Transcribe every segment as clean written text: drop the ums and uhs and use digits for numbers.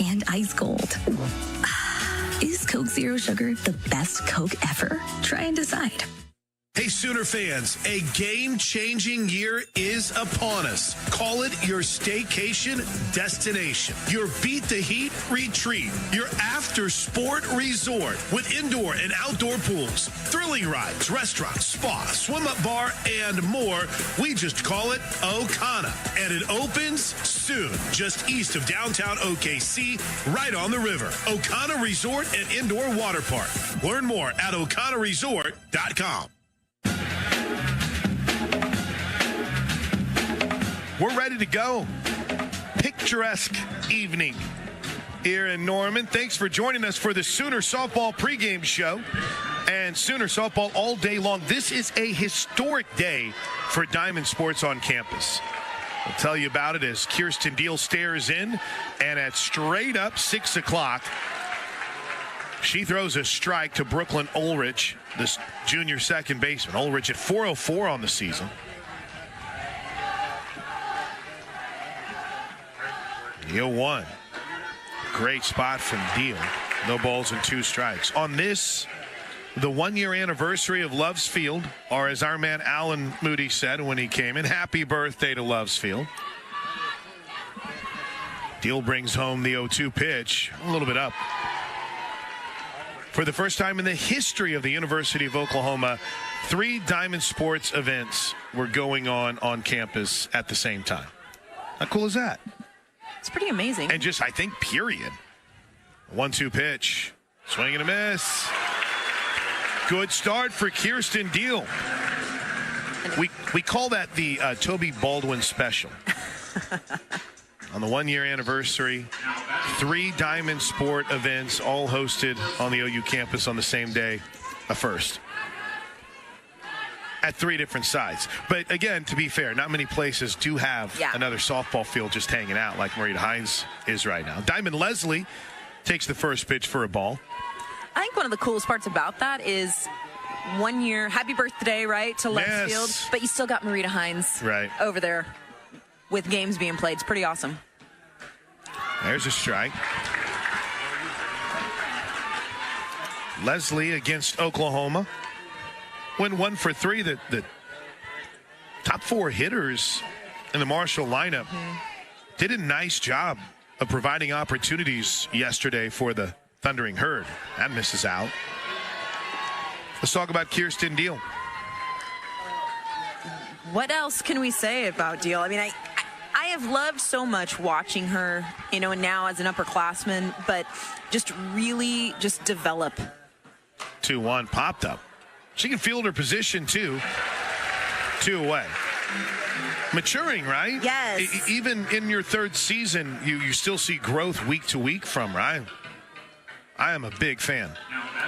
and ice cold. Is Coke Zero Sugar the best Coke ever? Try and decide. Hey, Sooner fans, a game-changing year is upon us. Call it your staycation destination, your beat the heat retreat, your after-sport resort with indoor and outdoor pools, thrilling rides, restaurants, spa, swim-up bar, and more. We just call it Okana, and it opens soon, just east of downtown OKC, right on the river. Okana Resort and Indoor Water Park. Learn more at okanaresort.com. We're ready to go. Picturesque evening here in Norman. Thanks for joining us for the Sooner Softball pregame show and Sooner Softball all day long. This is a historic day for Diamond Sports on campus. We'll tell you about it as Kirsten Deal stares in, and at straight up 6 o'clock, she throws a strike to Brooklyn Ulrich, this junior second baseman. Ulrich at .404 on the season. Deal one. Great spot from Deal. No balls and 2 strikes. On this, the 1-year anniversary of Loves Field, or as our man Alan Moody said when he came in, happy birthday to Loves Field. Deal brings home the 0-2 pitch, a little bit up. For the first time in the history of the University of Oklahoma, 3 Diamond Sports events were going on campus at the same time. How cool is that? It's pretty amazing. And just, I think, period. 1-2 pitch. Swing and a miss. Good start for Kirsten Deal. We call that the Toby Baldwin special. On the 1-year anniversary, 3 Diamond Sport events all hosted on the OU campus on the same day, a first. At 3 different sites. But again, to be fair, not many places do have another softball field just hanging out like Marita Hines is right now. Diamond Leslie takes the first pitch for a ball. I think one of the coolest parts about that is 1 year, happy birthday, right, to Loves Field, but you still got Marita Hines over there with games being played. It's pretty awesome. There's a strike. Leslie against Oklahoma. Went 1 for 3. The top 4 hitters in the Marshall lineup did a nice job of providing opportunities yesterday for the Thundering Herd. That misses out. Let's talk about Kirsten Deal. What else can we say about Deal? I mean, I have loved so much watching her, and now as an upperclassman, but just really just develop. 2-1 popped up. She can field her position, too. 2 away. Maturing, right? Yes. Even in your 3rd season, you still see growth week to week from her. I am a big fan.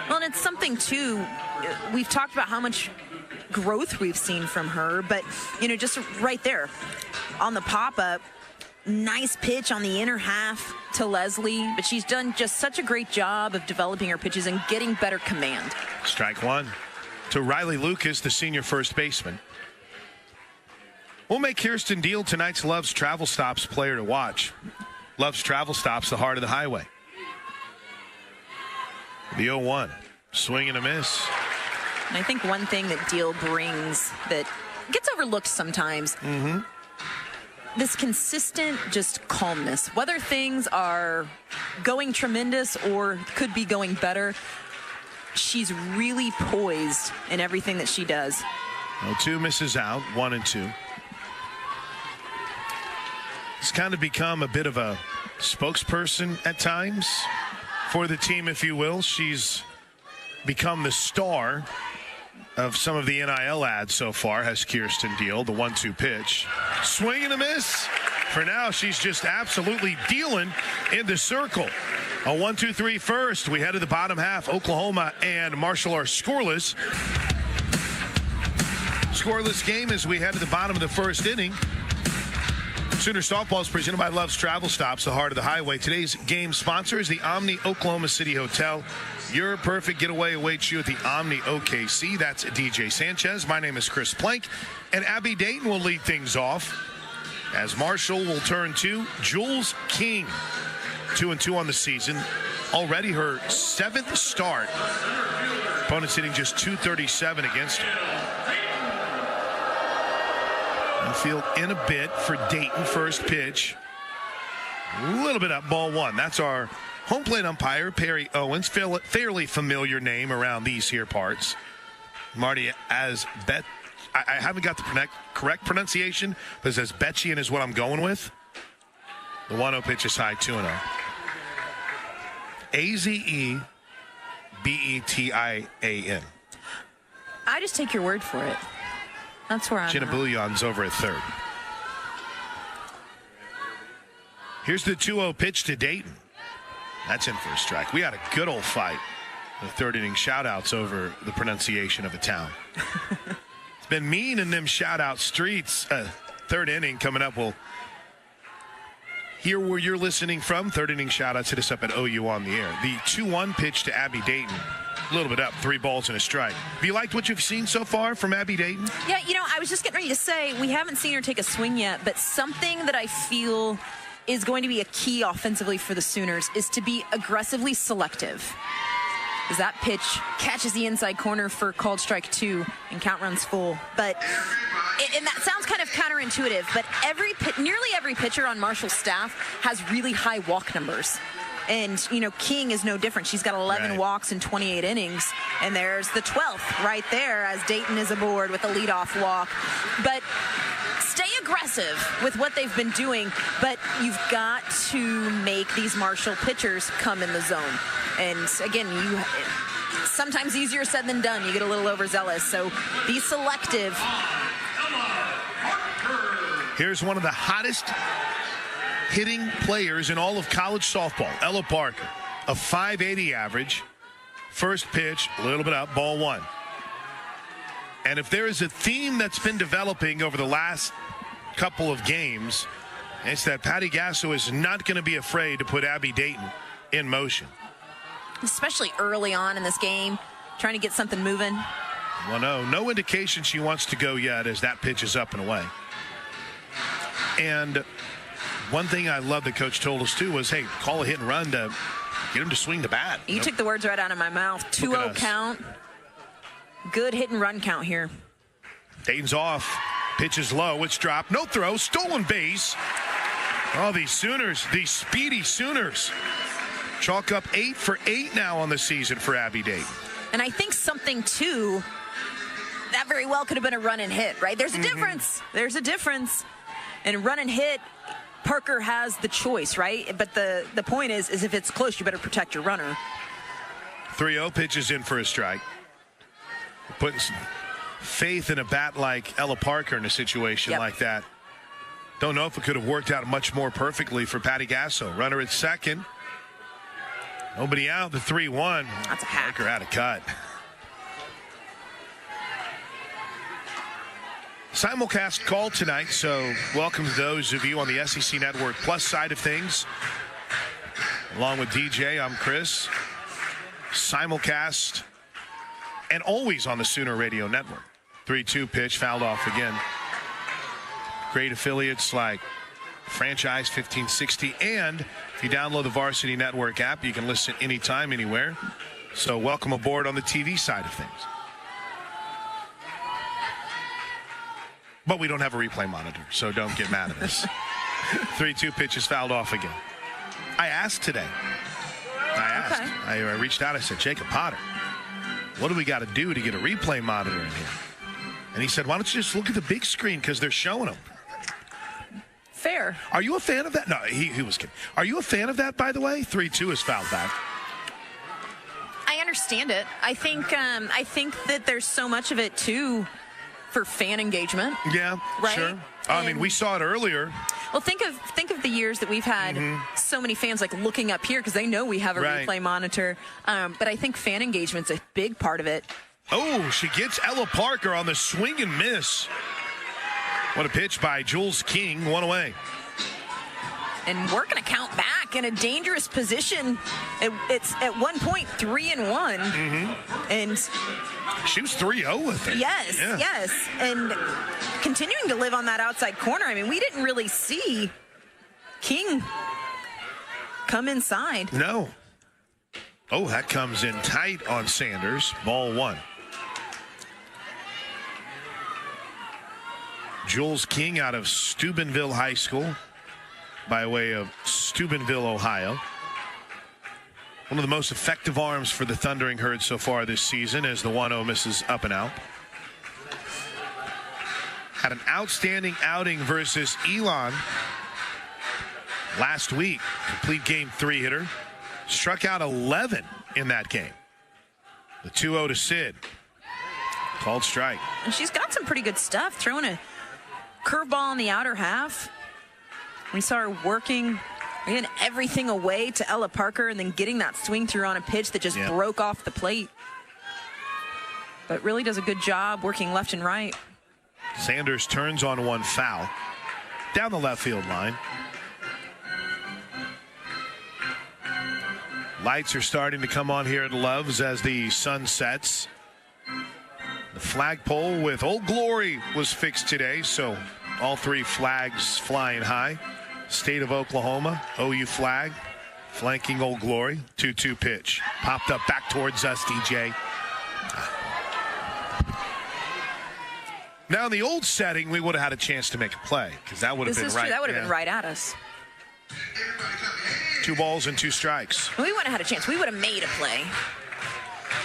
Well, and it's something, too, we've talked about how much growth we've seen from her, but, just right there on the pop-up, nice pitch on the inner half to Leslie, but she's done just such a great job of developing her pitches and getting better command. Strike 1. To Riley Lucas, the senior first baseman. We'll make Kirsten Deal tonight's Love's Travel Stops player to watch. Love's Travel Stops, the heart of the highway. The 0-1. Swing and a miss. And I think one thing that Deal brings that gets overlooked sometimes, this consistent just calmness. Whether things are going tremendous or could be going better, she's really poised in everything that she does. 0-2 misses out, 1 and 2. It's kind of become a bit of a spokesperson at times for the team, if you will. She's become the star of some of the NIL ads so far, has Kirsten Deal. The 1-2 pitch. Swing and a miss. For now, she's just absolutely dealing in the circle. A 1-2-3 first. We head to the bottom half. Oklahoma and Marshall are scoreless. Scoreless game as we head to the bottom of the first inning. Sooner Softball is presented by Love's Travel Stops, the heart of the highway. Today's game sponsor is the Omni Oklahoma City Hotel. Your perfect getaway awaits you at the Omni OKC. That's DJ Sanchez. My name is Chris Plank, and Abby Dayton will lead things off as Marshall will turn to Jules King. 2-2 on the season. Already her 7th start. Opponent's hitting just .237 against her. Infield in a bit for Dayton. First pitch. A little bit up, ball 1. That's our home plate umpire, Perry Owens. Fairly familiar name around these here parts. Marty, as Bet, I haven't got the correct pronunciation, but it says Betchian is what I'm going with. The 1-0 pitch is high, 2-0. Azebetiin. I just take your word for it. That's where I'm at. Chinabuyan's over at third. Here's the 2-0 pitch to Dayton. That's in for a strike. We had a good old fight. The third inning shout-outs over the pronunciation of a town. It's been mean in them shout-out streets. Third inning coming up. We'll hear where you're listening from. Third inning shout-outs. Hit us up at OU on the air. The 2-1 pitch to Abby Dayton. A little bit up, 3 balls and a strike. Have you liked what you've seen so far from Abby Dayton? Yeah, I was just getting ready to say, we haven't seen her take a swing yet, but something that I feel is going to be a key offensively for the Sooners is to be aggressively selective. As that pitch catches the inside corner for called strike 2 and count runs full. But and that sounds kind of counterintuitive, but nearly every pitcher on Marshall's staff has really high walk numbers. And, King is no different. She's got 11 walks in 28 innings. And there's the 12th right there as Dayton is aboard with a leadoff walk. But stay aggressive with what they've been doing. But you've got to make these Marshall pitchers come in the zone. And, again, sometimes easier said than done. You get a little overzealous. So be selective. Here's one of the hottest hitting players in all of college softball, Ella Parker, a .580 average. First pitch, a little bit up, ball 1. And if there is a theme that's been developing over the last couple of games, it's that Patty Gasso is not going to be afraid to put Abby Dayton in motion. Especially early on in this game, trying to get something moving. 1-0. No indication she wants to go yet as that pitch is up and away. And one thing I love that Coach told us, too, was, hey, call a hit and run to get him to swing the bat. You took the words right out of my mouth. 2-0 count. Good hit and run count here. Dayton's off. Pitch is low. It's dropped. No throw. Stolen base. Oh, these Sooners, these speedy Sooners. Chalk up 8 for 8 now on the season for Abby Dayton. And I think something, too, that very well could have been a run and hit, right? There's a difference. There's a difference. And run and hit, Parker has the choice, right? But the point is if it's close, you better protect your runner. 3-0 pitches in for a strike. Putting some faith in a bat like Ella Parker in a situation like that. Don't know if it could have worked out much more perfectly for Patty Gasso. Runner at second. Nobody out, the 3-1. That's a hack. Parker had a cut. Simulcast call tonight, so welcome to those of you on the SEC Network Plus side of things. Along with DJ, I'm Chris. Simulcast and always on the Sooner Radio Network. 3-2 pitch, fouled off again. Great affiliates like Franchise 1560, and if you download the Varsity Network app, you can listen anytime, anywhere. So welcome aboard on the TV side of things. But we don't have a replay monitor, so don't get mad at us. 3-2 pitch is fouled off again. I asked today. I reached out. I said, Jacob Potter, what do we got to do to get a replay monitor in here? And he said, why don't you just look at the big screen because they're showing them. Fair. Are you a fan of that? No, he was kidding. Are you a fan of that, by the way? 3-2 is fouled back. I understand it. I think that there's so much of it, too, for fan engagement. Yeah, right? Sure. I mean, we saw it earlier. Well, think of the years that we've had so many fans like looking up here because they know we have a replay monitor. But I think fan engagement's a big part of it. Oh, she gets Ella Parker on the swing and miss. What a pitch by Jules King, one away. And we're going to count back in a dangerous position. It's at one point 3-1. And she was 3-0 with it. Yes. And continuing to live on that outside corner. I mean, we didn't really see King come inside. No. Oh, that comes in tight on Sanders. Ball one. Jules King out of Steubenville High School by way of Steubenville, Ohio. One of the most effective arms for the Thundering Herd so far this season as the 1-0 misses up and out. Had an outstanding outing versus Elon last week. Complete game 3 hitter. Struck out 11 in that game. The 2-0 to Sid. Called strike. And she's got some pretty good stuff. Throwing a curveball in the outer half. We saw her working, getting everything away to Ella Parker and then getting that swing through on a pitch that just broke off the plate. But really does a good job working left and right. Sanders turns on one foul down the left field line. Lights are starting to come on here at Love's as the sun sets. The flagpole with Old Glory was fixed today, so all 3 flags flying high. State of Oklahoma, OU flag, flanking Old Glory. 2-2 pitch. Popped up back towards us, DJ. Now, in the old setting, we would have had a chance to make a play because that would have been right. True. That would have been right at us. 2 balls and 2 strikes. We wouldn't have had a chance. We would have made a play.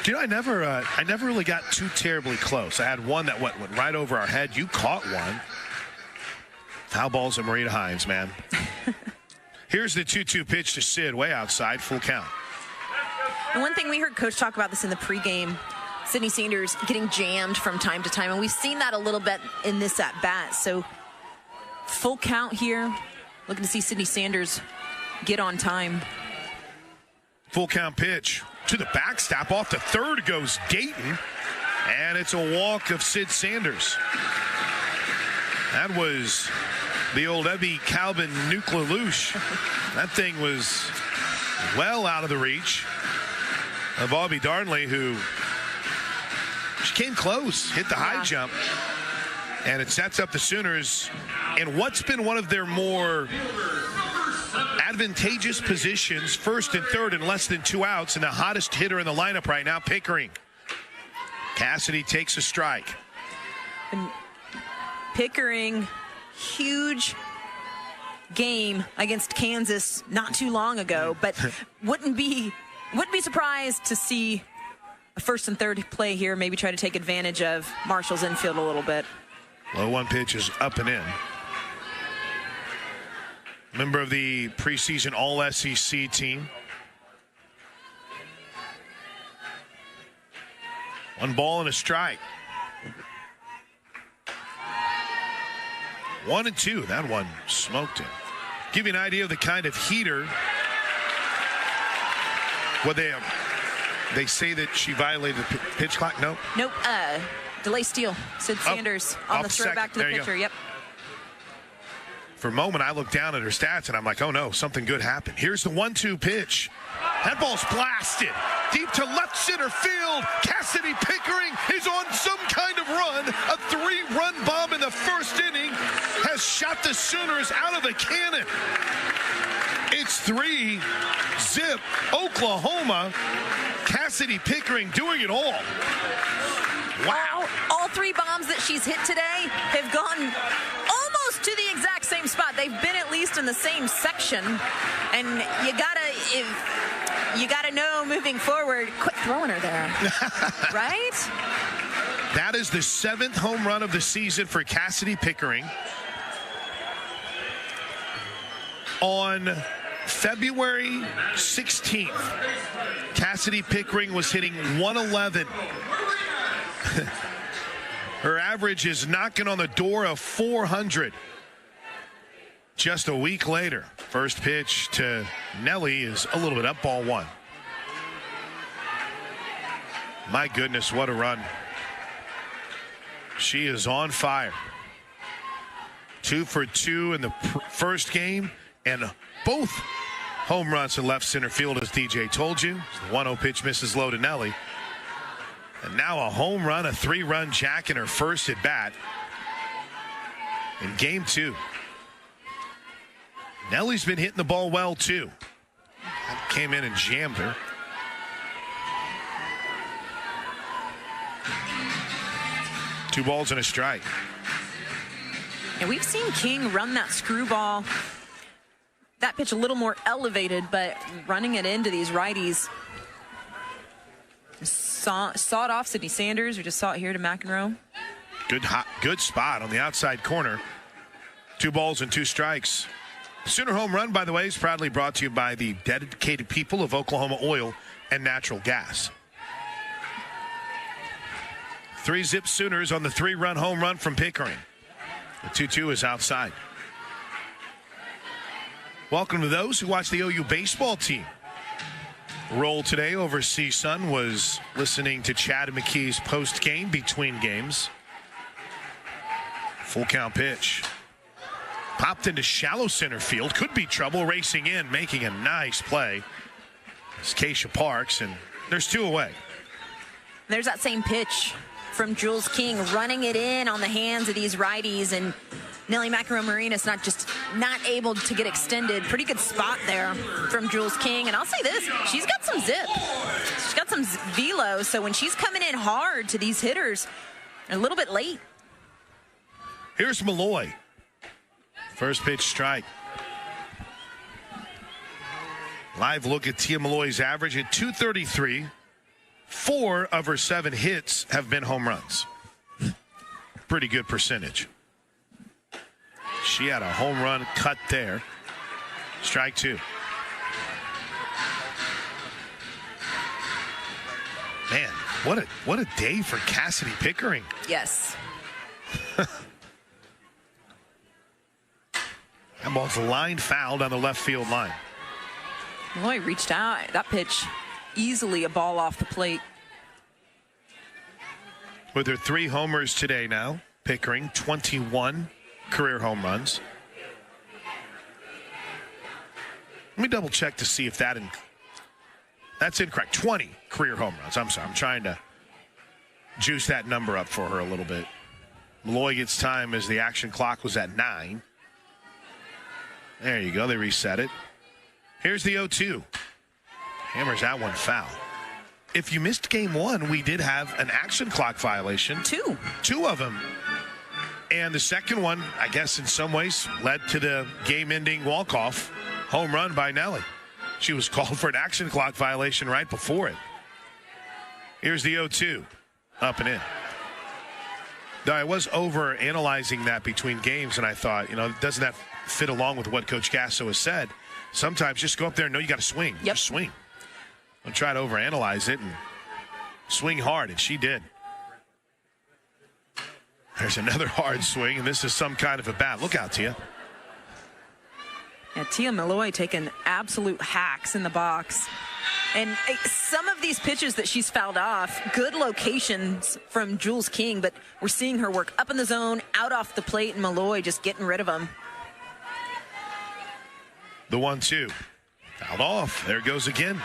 Do you know, I never really got too terribly close. I had one that went right over our head. You caught one. Foul balls at Marita Hines, man. Here's the 2-2 pitch to Sid, way outside, full count. And one thing we heard Coach talk about this in the pregame, Sydney Sanders getting jammed from time to time, and we've seen that a little bit in this at-bat. So full count here. Looking to see Sydney Sanders get on time. Full count pitch to the backstop. Off the third goes Dayton, and it's a walk of Sid Sanders. That was the old Ebby Calvin Nuclear Loosh. That thing was well out of the reach of Bobby Darnley, who she came close, hit the high jump, and it sets up the Sooners in what's been one of their more advantageous positions, first and third in less than 2 outs, and the hottest hitter in the lineup right now, Pickering. Cassidy takes a strike. And Pickering, huge game against Kansas not too long ago, but wouldn't be surprised to see a first and third play here, maybe try to take advantage of Marshall's infield a little bit. Low one pitch is up and in. Member of the preseason All-SEC team. 1 ball and a strike. 1-2. That one smoked him. Give you an idea of the kind of heater. What they say that she violated the pitch clock? No? Nope. Delay steal. Sid Sanders on the throw back to the pitcher. Yep. For a moment, I looked down at her stats, and I'm like, oh, no, something good happened. Here's the 1-2 pitch. That ball's blasted deep to left center field. Cassidy Pickering is on some kind of run. A 3-run bomb in the first inning has shot the Sooners out of the cannon. It's 3-zip Oklahoma. Cassidy Pickering doing it all. Wow. All 3 bombs that she's hit today have gone almost to the exact same spot. They've been at least in the same section. And you gotta know moving forward, quit throwing her there. Right? That is the 7th home run of the season for Cassidy Pickering. On February 16th, Cassidy Pickering was hitting 111. Her average is knocking on the door of 400. Just a week later, first pitch to Nelly is a little bit up, ball 1. My goodness, what a run. She is on fire. 2 for 2 in the first game, and both home runs in left center field, as DJ told you. The 1-0 pitch misses low to Nelly. And now a home run, a 3-run jack in her first at bat in game 2. Nelly's been hitting the ball well, too. Came in and jammed her. Two balls and a strike. And we've seen King run that screwball. That pitch a little more elevated, but running it into these righties. Saw it off Sydney Sanders. We just saw it here to McEnroe. Good spot on the outside corner. 2 balls and 2 strikes. Sooner home run, by the way, is proudly brought to you by the dedicated people of Oklahoma Oil and Natural Gas. 3-zip Sooners on the 3-run home run from Pickering. The 2-2 is outside. Welcome to those who watch the OU baseball team. Roll today over CSUN was listening to Chad McKee's post-game between games. Full count pitch. Popped into shallow center field. Could be trouble racing in, making a nice play. It's Keisha Parks, and there's 2 away. There's that same pitch from Jules King, running it in on the hands of these righties, and Nelly McEnroe-Marinas not able to get extended. Pretty good spot there from Jules King. And I'll say this, she's got some zip. She's got some velo, so when she's coming in hard to these hitters, a little bit late. Here's Malloy. First pitch strike. Live look at Tia Malloy's average at .233. 4 of her 7 hits have been home runs. Pretty good percentage. She had a home run cut there. Strike 2. Man, what a day for Cassidy Pickering. Yes. That ball's line foul down the left field line. Malloy reached out. That pitch, easily a ball off the plate. With her 3 homers today now, Pickering, 21 career home runs. Let me double check to see if that's incorrect. 20 career home runs. I'm sorry. I'm trying to juice that number up for her a little bit. Malloy gets time as the action clock was at 9. There you go. They reset it. Here's the 0-2. Hammers that one foul. If you missed game 1, we did have an action clock violation. 2 of them. And the second one, I guess in some ways, led to the game-ending walk-off home run by Nelly. She was called for an action clock violation right before it. Here's the 0-2. Up and in. Though I was over-analyzing that between games, and I thought, doesn't that fit along with what Coach Gasso has said? Sometimes just go up there and know you got to swing. Yep. Just swing. Don't try to overanalyze it and swing hard, and she did. There's another hard swing, and this is some kind of a bat. Look out, Tia. Yeah, Tia Malloy taking absolute hacks in the box. And some of these pitches that she's fouled off, good locations from Jules King, but we're seeing her work up in the zone, out off the plate, and Malloy just getting rid of them. The 1-2. Fouled off. There it goes again.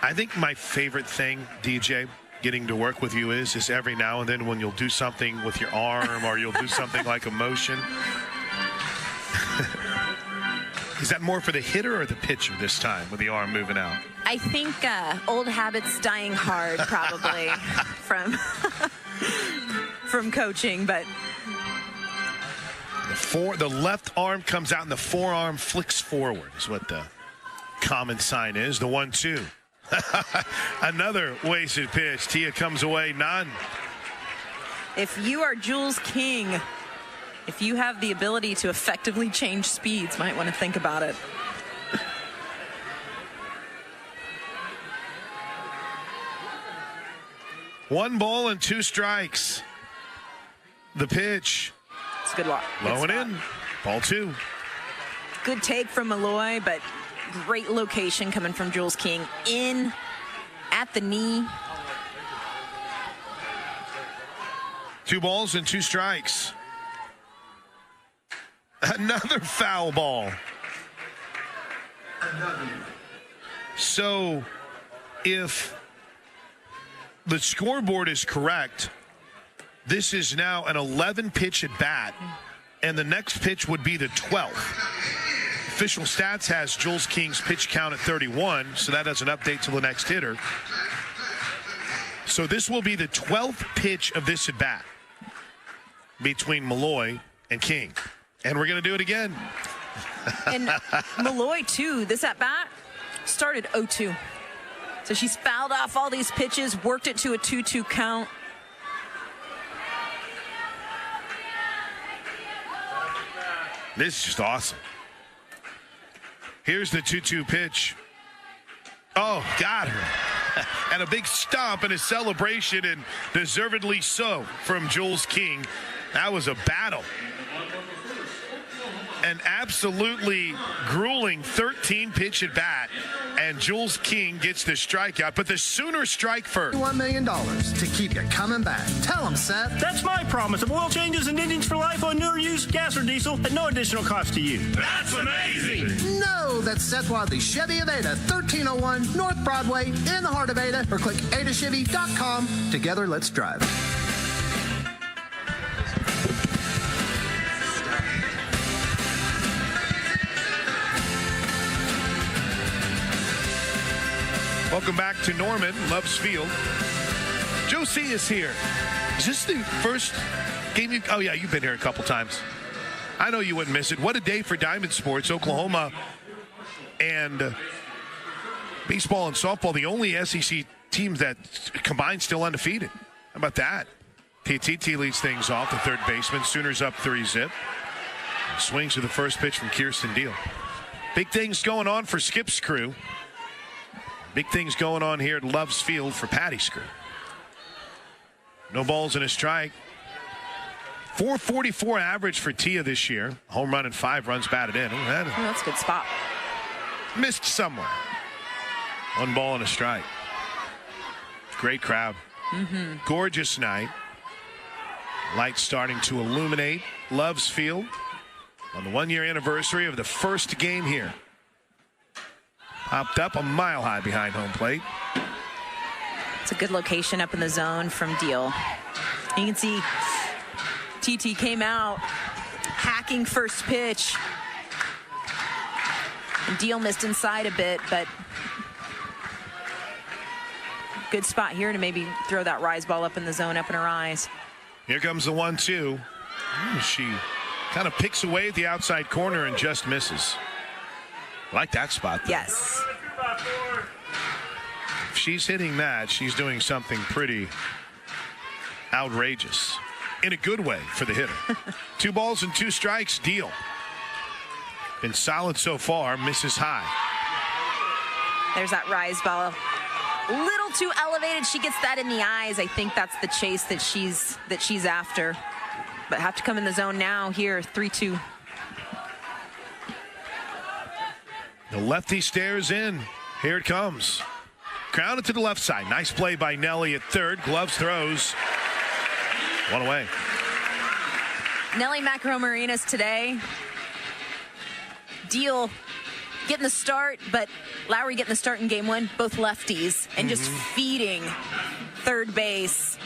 I think my favorite thing, DJ, getting to work with you is every now and then when you'll do something with your arm or you'll do something like a motion. Is that more for the hitter or the pitcher this time with the arm moving out? I think old habits dying hard, probably, from coaching, but the left arm comes out and the forearm flicks forward is what the common sign is. The 1-2. Another wasted pitch. Tia comes away none. If you are Jules King, if you have the ability to effectively change speeds, might want to think about it. One ball and 2 strikes. The pitch. It's a good look. Low and in. Ball 2. Good take from Malloy, but great location coming from Jules King. In at the knee. 2 balls and 2 strikes. Another foul ball. So if the scoreboard is correct, this is now an 11 pitch at bat, and the next pitch would be the 12th. Official Stats has Jules King's pitch count at 31, so that doesn't update till the next hitter. So this will be the 12th pitch of this at bat between Malloy and King. And we're going to do it again. And Malloy, too, this at bat started 0-2. So she's fouled off all these pitches, worked it to a 2-2 count. This is just awesome. Here's the 2-2 pitch. Oh, got her. And a big stomp and a celebration, and deservedly so, from Jules King. That was a battle. An absolutely grueling 13-pitch at bat, and Jules King gets the strikeout. But the Sooners strike first. $1 million to keep you coming back. Tell them, Seth. That's my promise of oil changes and engines for life on newer used gas or diesel at no additional cost to you. That's amazing. No, that's Seth Wadley Chevy of Ada, 1301 North Broadway, in the heart of Ada, or click adachevy.com. Together, let's drive. Welcome back to Norman, Loves Field. Josie is here. Is this the first game you... Oh, yeah, you've been here a couple times. I know you wouldn't miss it. What a day for Diamond Sports. Oklahoma and baseball and softball, the only SEC teams that combined still undefeated. How about that? TTT leads things off, the third baseman. Sooners up 3-zip. Swings to the first pitch from Kirsten Deal. Big things going on for Skip's crew. Big things going on here at Loves Field for Patty's crew. No balls and a strike. 444 average for Tia this year. Home run and 5 runs batted in. That's a good spot. Missed somewhere. 1 ball and a strike. Great crowd. Gorgeous night. Lights starting to illuminate Loves Field on the 1-year anniversary of the first game here. Popped up a mile high behind home plate. It's a good location up in the zone from Deal. You can see TT came out hacking first pitch. And Deal missed inside a bit, but good spot here to maybe throw that rise ball up in the zone, up in her eyes. Here comes the 1-2. She kind of picks away at the outside corner and just misses. Like that spot, though. Yes. If she's hitting that, she's doing something pretty outrageous. In a good way for the hitter. 2 balls and 2 strikes, Deal. Been solid so far, misses high. There's that rise ball. Little too elevated. She gets that in the eyes. I think that's the chase that she's after. But have to come in the zone now here, 3-2. The lefty stares in. Here it comes. Grounded to the left side. Nice play by Nelly at third. Gloves throws. 1 away. Nelly Macro-Marinas today. Deal getting the start, but Lowry getting the start in game 1. Both lefties. And just feeding third base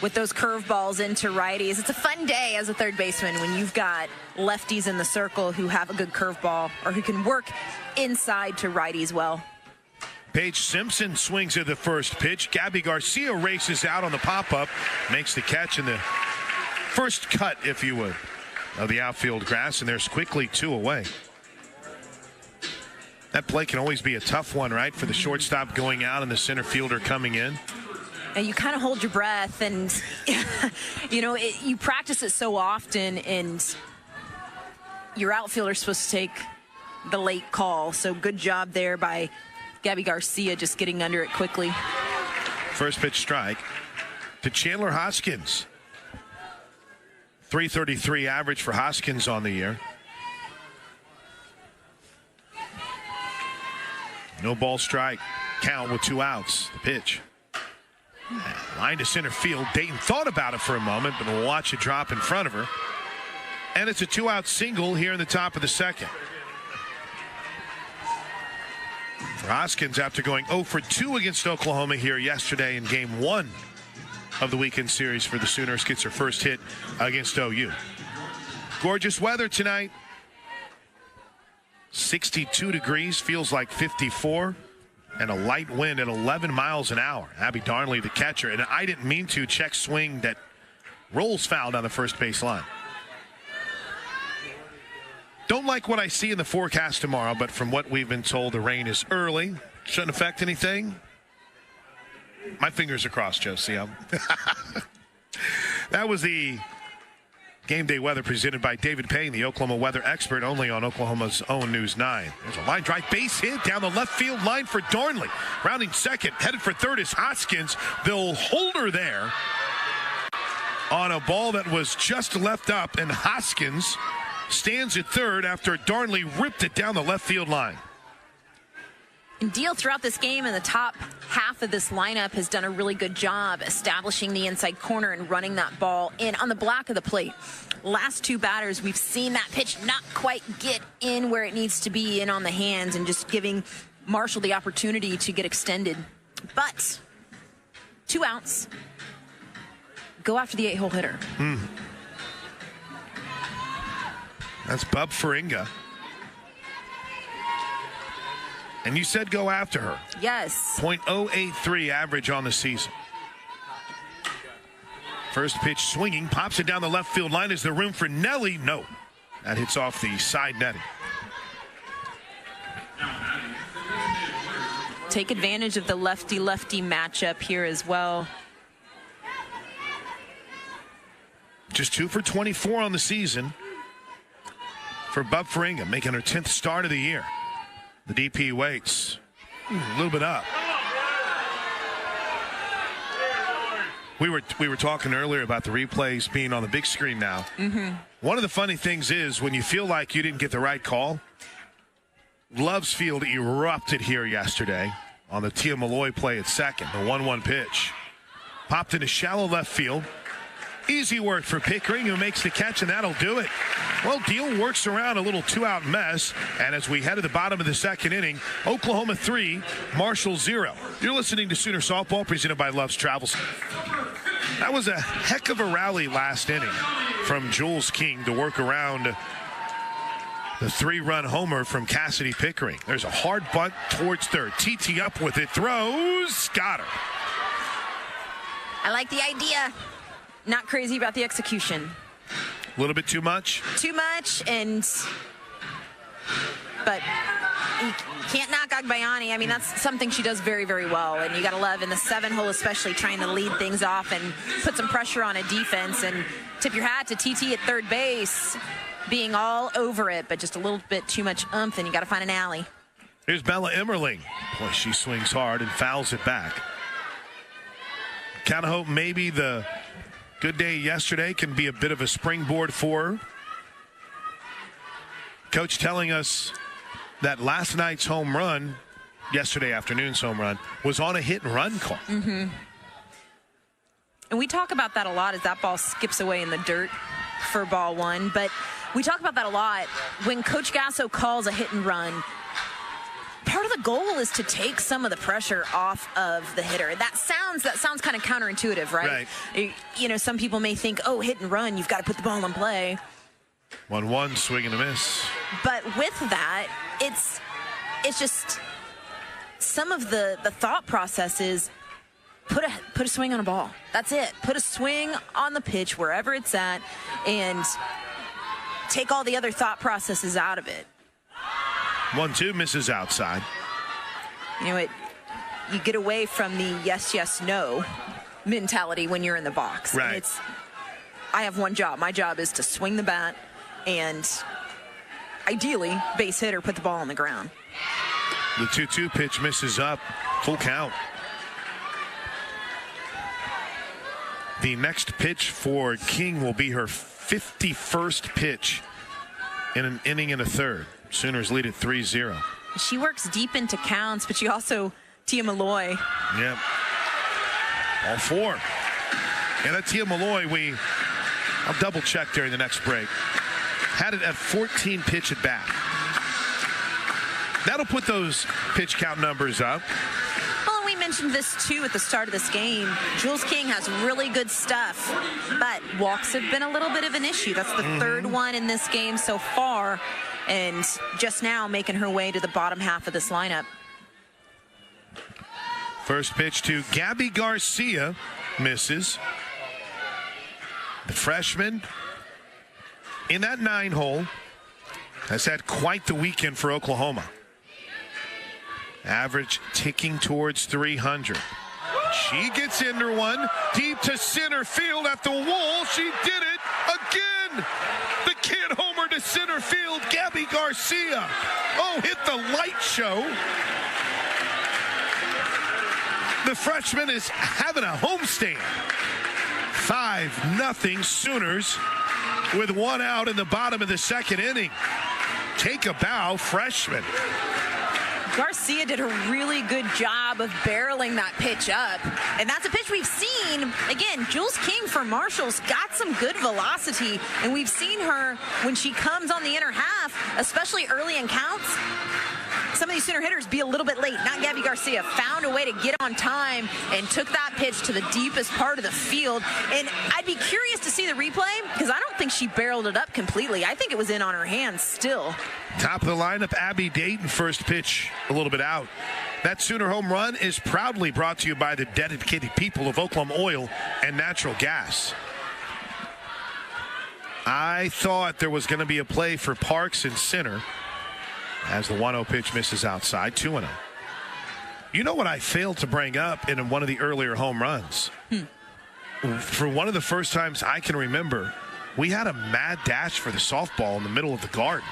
with those curveballs into righties. It's a fun day as a third baseman when you've got lefties in the circle who have a good curveball or who can work inside to righties well. Paige Simpson swings at the first pitch. Gabby Garcia races out on the pop-up, makes the catch in the first cut, if you would, of the outfield grass, and there's quickly 2 away. That play can always be a tough one, right, for the shortstop going out and the center fielder coming in. And you kind of hold your breath, and you know you practice it so often, and your outfielder's supposed to take the late call. So good job there by Gabby Garcia, just getting under it quickly. First pitch strike to Chandler Hoskins. 333 average for Hoskins on the year. No ball strike count with 2 outs. The pitch. Line to center field. Dayton thought about it for a moment, but we'll watch it drop in front of her. And it's a 2-out single here in the top of the second. For Hoskins, after going 0 for 2 against Oklahoma here yesterday in game 1 of the weekend series for the Sooners, gets her first hit against OU. Gorgeous weather tonight. 62 degrees, feels like 54, and a light wind at 11 miles an hour. Abby Darnley, the catcher, and I didn't mean to check swing that rolls foul down the first base line. Don't like what I see in the forecast tomorrow, but from what we've been told, the rain is early. Shouldn't affect anything. My fingers are crossed, Josie. That was the game day weather presented by David Payne, the Oklahoma weather expert, only on Oklahoma's own News 9. There's a line drive base hit down the left field line for Darnley. Rounding second, headed for third is Hoskins. They'll hold her there on a ball that was just left up, and Hoskins stands at third after Darnley ripped it down the left field line. And Deal throughout this game in the top half of this lineup has done a really good job establishing the inside corner and running that ball in on the black of the plate. Last two batters, we've seen that pitch not quite get in where it needs to be, in on the hands, and just giving Marshall the opportunity to get extended. But 2 outs. Go after the 8-hole hitter. That's Bub Faringa. And you said go after her. Yes. .083 average on the season. First pitch swinging, pops it down the left field line. Is there room for Nelly? No. That hits off the side netting. Take advantage of the lefty-lefty matchup here as well. Just 2 for 24 on the season for Bub Faringa, making her 10th start of the year. The DP waits. A little bit up. We were talking earlier about the replays being on the big screen now. One of the funny things is when you feel like you didn't get the right call, Loves Field erupted here yesterday on the Tia Malloy play at second. The 1-1 pitch. Popped into shallow left field. Easy work for Pickering, who makes the catch, and that'll do it. Well, Deal works around a little 2-out mess, and as we head to the bottom of the second inning, Oklahoma 3, Marshall 0. You're listening to Sooner Softball, presented by Love's Travels. That was a heck of a rally last inning from Jules King to work around the 3-run homer from Cassidy Pickering. There's a hard bunt towards third. TT up with it, throws, got her. I like the idea. Not crazy about the execution. A little bit too much? Too much, but you can't knock Agbayani. I mean, that's something she does very, very well. And you got to love in the 7-hole, especially trying to lead things off and put some pressure on a defense. And tip your hat to TT at third base, being all over it, but just a little bit too much oomph, and you got to find an alley. Here's Bella Emmerling. Boy, she swings hard and fouls it back. Kind of hope maybe the good day yesterday can be a bit of a springboard for her. Coach telling us that last night's home run, yesterday afternoon's home run, was on a hit and run call. And we talk about that a lot as that ball skips away in the dirt for ball one. But we talk about that a lot. When Coach Gasso calls a hit and run, part of the goal is to take some of the pressure off of the hitter. That sounds kind of counterintuitive, right? You know, some people may think, oh, hit and run, you've got to put the ball in play. 1-1, swing and a miss. But with that, it's just some of the thought process is put a swing on a ball. That's it. Put a swing on the pitch wherever it's at and take all the other thought processes out of it. 1-2, misses outside. You know, you get away from the yes, yes, no mentality when you're in the box. Right. And I have one job. My job is to swing the bat and ideally base hit or put the ball on the ground. The 2-2 pitch misses up. Full count. The next pitch for King will be her 51st pitch in an inning and a third. Sooners lead at 3-0. She works deep into counts, but she also, Tia Malloy. Yep. All four. And that Tia Malloy, I'll double check during the next break. Had it at 14 pitch at bat. That'll put those pitch count numbers up. Well, we mentioned this too at the start of this game. Jules King has really good stuff, but walks have been a little bit of an issue. That's the third one in this game so far. and just now making her way to the bottom half of this lineup. First pitch to Gabby Garcia, misses. The freshman in that 9-hole has had quite the weekend for Oklahoma. Average ticking towards 300. She gets into one, deep to center field at the wall. She did it again. The kid homer to center field, Gabby Garcia. Oh, hit the light show. The freshman is having a homestand. 5-0 Sooners with one out in the bottom of the second inning. Take a bow, freshman. Garcia did a really good job of barreling that pitch up. And that's a pitch we've seen. Again, Jules King for Marshall's got some good velocity. And we've seen her when she comes on the inner half, especially early in counts. Some of these Sooner hitters be a little bit late. Not Gabby Garcia. Found a way to get on time and took that pitch to the deepest part of the field. And I'd be curious to see the replay because I don't think she barreled it up completely. I think it was in on her hands still. Top of the lineup, Abby Dayton, first pitch a little bit out. That Sooner home run is proudly brought to you by the dedicated people of Oklahoma Oil and Natural Gas. I thought there was going to be a play for Parks in center as the 1-0 pitch misses outside, 2-0. You know what I failed to bring up in one of the earlier home runs? For one of the first times I can remember, we had a mad dash for the softball in the middle of the garden.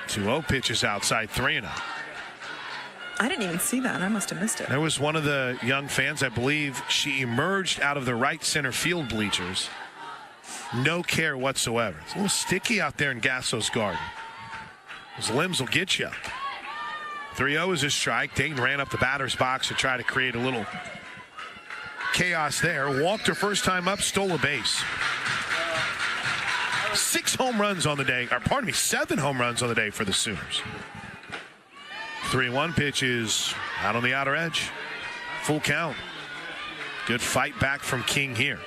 2-0 pitches outside, 3-0. I didn't even see that. I must have missed it. There was one of the young fans, I believe, she emerged out of the right center field bleachers. No care whatsoever. It's a little sticky out there in Gasso's garden. Those limbs will get you. 3-0 is a strike. Dayton ran up the batter's box to try to create a little chaos there. Walked her first time up, stole a base. 6 home runs on the day, or pardon me, 7 home runs on the day for the Sooners. 3-1 pitch is out on the outer edge. Full count. Good fight back from King here.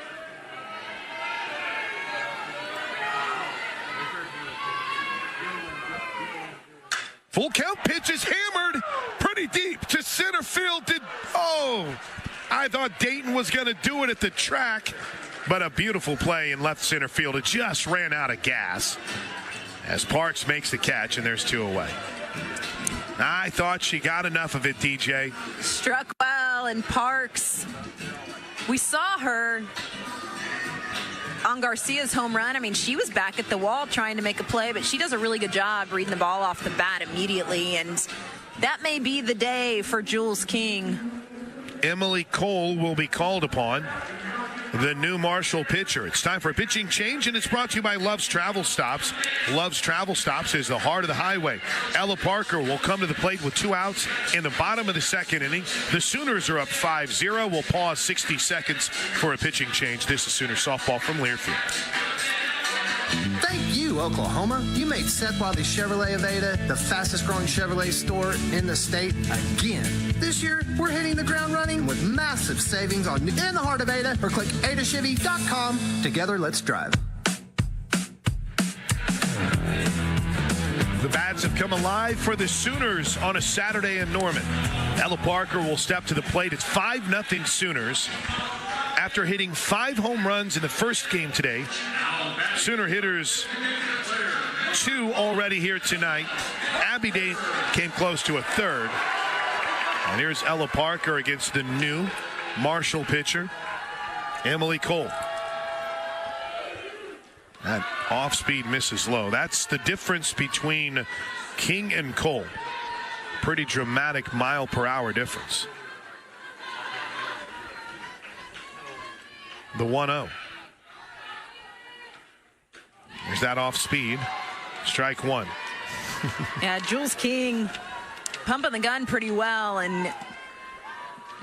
Full count pitch is hammered pretty deep to center field. I thought Dayton was going to do it at the track, but a beautiful play in left center field. It just ran out of gas as Parks makes the catch, and there's 2 away. I thought she got enough of it, DJ. Struck well, and Parks, we saw her on Garcia's home run. I mean, she was back at the wall trying to make a play, but she does a really good job reading the ball off the bat immediately, and that may be the day for Jules King. Emily Cole will be called upon, the new Marshall pitcher. It's time for a pitching change, and it's brought to you by Love's Travel Stops. Love's Travel Stops is the heart of the highway. Ella Parker will come to the plate with 2 outs in the bottom of the second inning. The Sooners are up 5-0. We'll pause 60 seconds for a pitching change. This is Sooner softball from Learfield. Thank you, Oklahoma. You made Seth Wadley Chevrolet of Ada the fastest growing Chevrolet store in the state again. This year, we're hitting the ground running with massive savings on in the heart of Ada, or click adachevy.com. Together, let's drive. The bats have come alive for the Sooners on a Saturday in Norman. Ella Parker will step to the plate. It's 5-0 Sooners. After hitting 5 home runs in the first game today, Sooner hitters 2 already here tonight. Abby Dayton came close to a third. And here's Ella Parker against the new Marshall pitcher, Emily Cole. That off-speed misses low. That's the difference between King and Cole. Pretty dramatic mile-per-hour difference. The 1-0. There's that off speed. Strike 1. Yeah, Jules King pumping the gun pretty well, and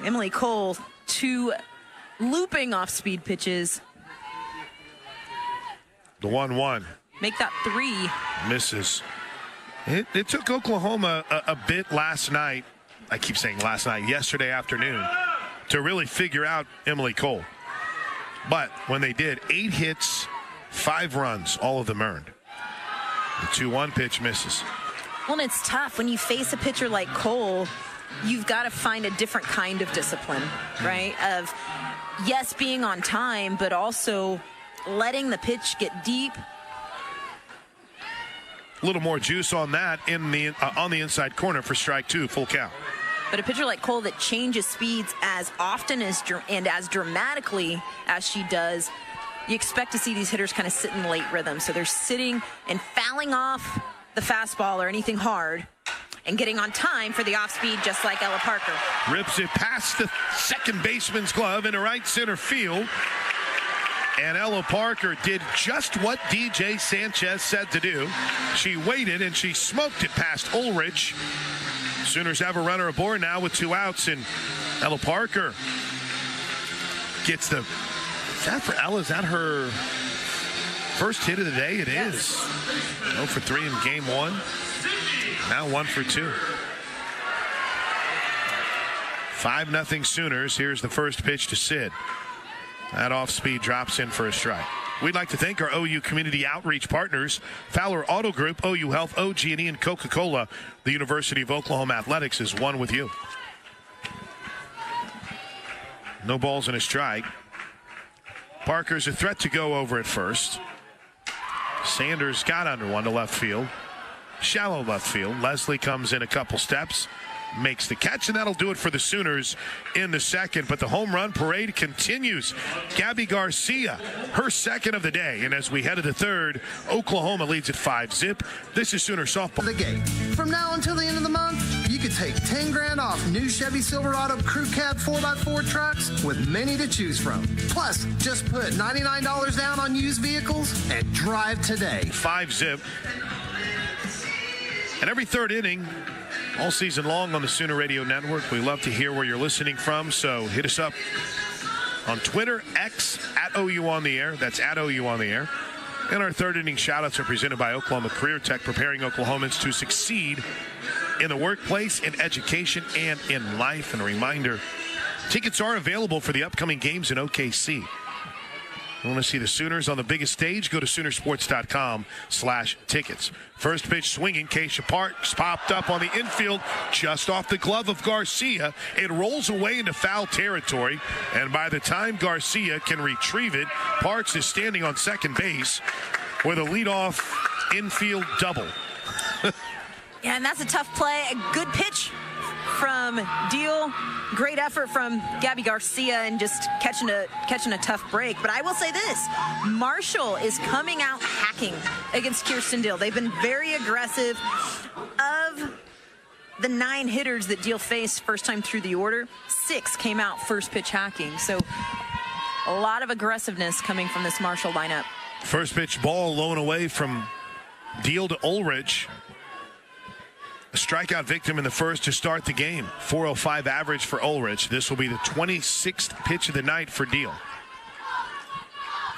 Emily Cole 2 looping off speed pitches. The 1-1. Make that 3. Misses. It took Oklahoma a bit last night. I keep saying last night, yesterday afternoon, to really figure out Emily Cole. But when they did, 8 hits, 5 runs, all of them earned. The 2-1 pitch misses. Well, and it's tough when you face a pitcher like Cole. You've got to find a different kind of discipline, right? Of, yes, being on time, but also letting the pitch get deep. A little more juice on that on the inside corner for strike 2, full count. But a pitcher like Cole that changes speeds as often and as dramatically as she does, you expect to see these hitters kind of sit in late rhythm. So they're sitting and fouling off the fastball or anything hard and getting on time for the off speed, just like Ella Parker. Rips it past the second baseman's glove into right center field. And Ella Parker did just what DJ Sanchez said to do. She waited and she smoked it past Ulrich. Sooners have a runner aboard now with 2 outs, and Ella Parker gets the... Is that for Ella? Is that her first hit of the day? It is. 0 for 3 in game 1. Now 1 for 2. 5-0 Sooners. Here's the first pitch to Sid. That off-speed drops in for a strike. We'd like to thank our OU community outreach partners, Fowler Auto Group, OU Health, OG&E, and Coca-Cola. The University of Oklahoma Athletics is one with you. No balls and a strike. Parker's a threat to go over at first. Sanders got under one to left field. Shallow left field. Leslie comes in a couple steps, makes the catch, and that'll do it for the Sooners in the second. But the home run parade continues. Gabby Garcia, her second of the day. And as we head to the third, Oklahoma leads at 5-zip. This is Sooner softball. The gate. From now until the end of the month, you could take 10 grand off new Chevy Silverado Crew Cab 4x4 trucks with many to choose from. Plus, just put $99 down on used vehicles and drive today. 5-zip. And every third inning, all season long on the Sooner Radio Network. We love to hear where you're listening from, so hit us up on Twitter, X, at OU on the air. That's at OU on the air. And our third inning shout-outs are presented by Oklahoma Career Tech, preparing Oklahomans to succeed in the workplace, in education, and in life. And a reminder, tickets are available for the upcoming games in OKC. You want to see the Sooners on the biggest stage? Go to Soonersports.com/tickets. First pitch swinging. Keisha Parks popped up on the infield just off the glove of Garcia. It rolls away into foul territory, and by the time Garcia can retrieve it, Parks is standing on second base with a leadoff infield double. Yeah, and that's a tough play. A good pitch from Deal. Great effort from Gabby Garcia and just catching a tough break. But I will say this, Marshall is coming out hacking against Kirsten Deal. They've been very aggressive. Of the 9 hitters that Deal faced first time through the order, 6 came out first pitch hacking. So a lot of aggressiveness coming from this Marshall lineup. First pitch ball low and away from Deal to Ulrich. A strikeout victim in the first to start the game. 405 average for Ulrich. This will be the 26th pitch of the night for Deal.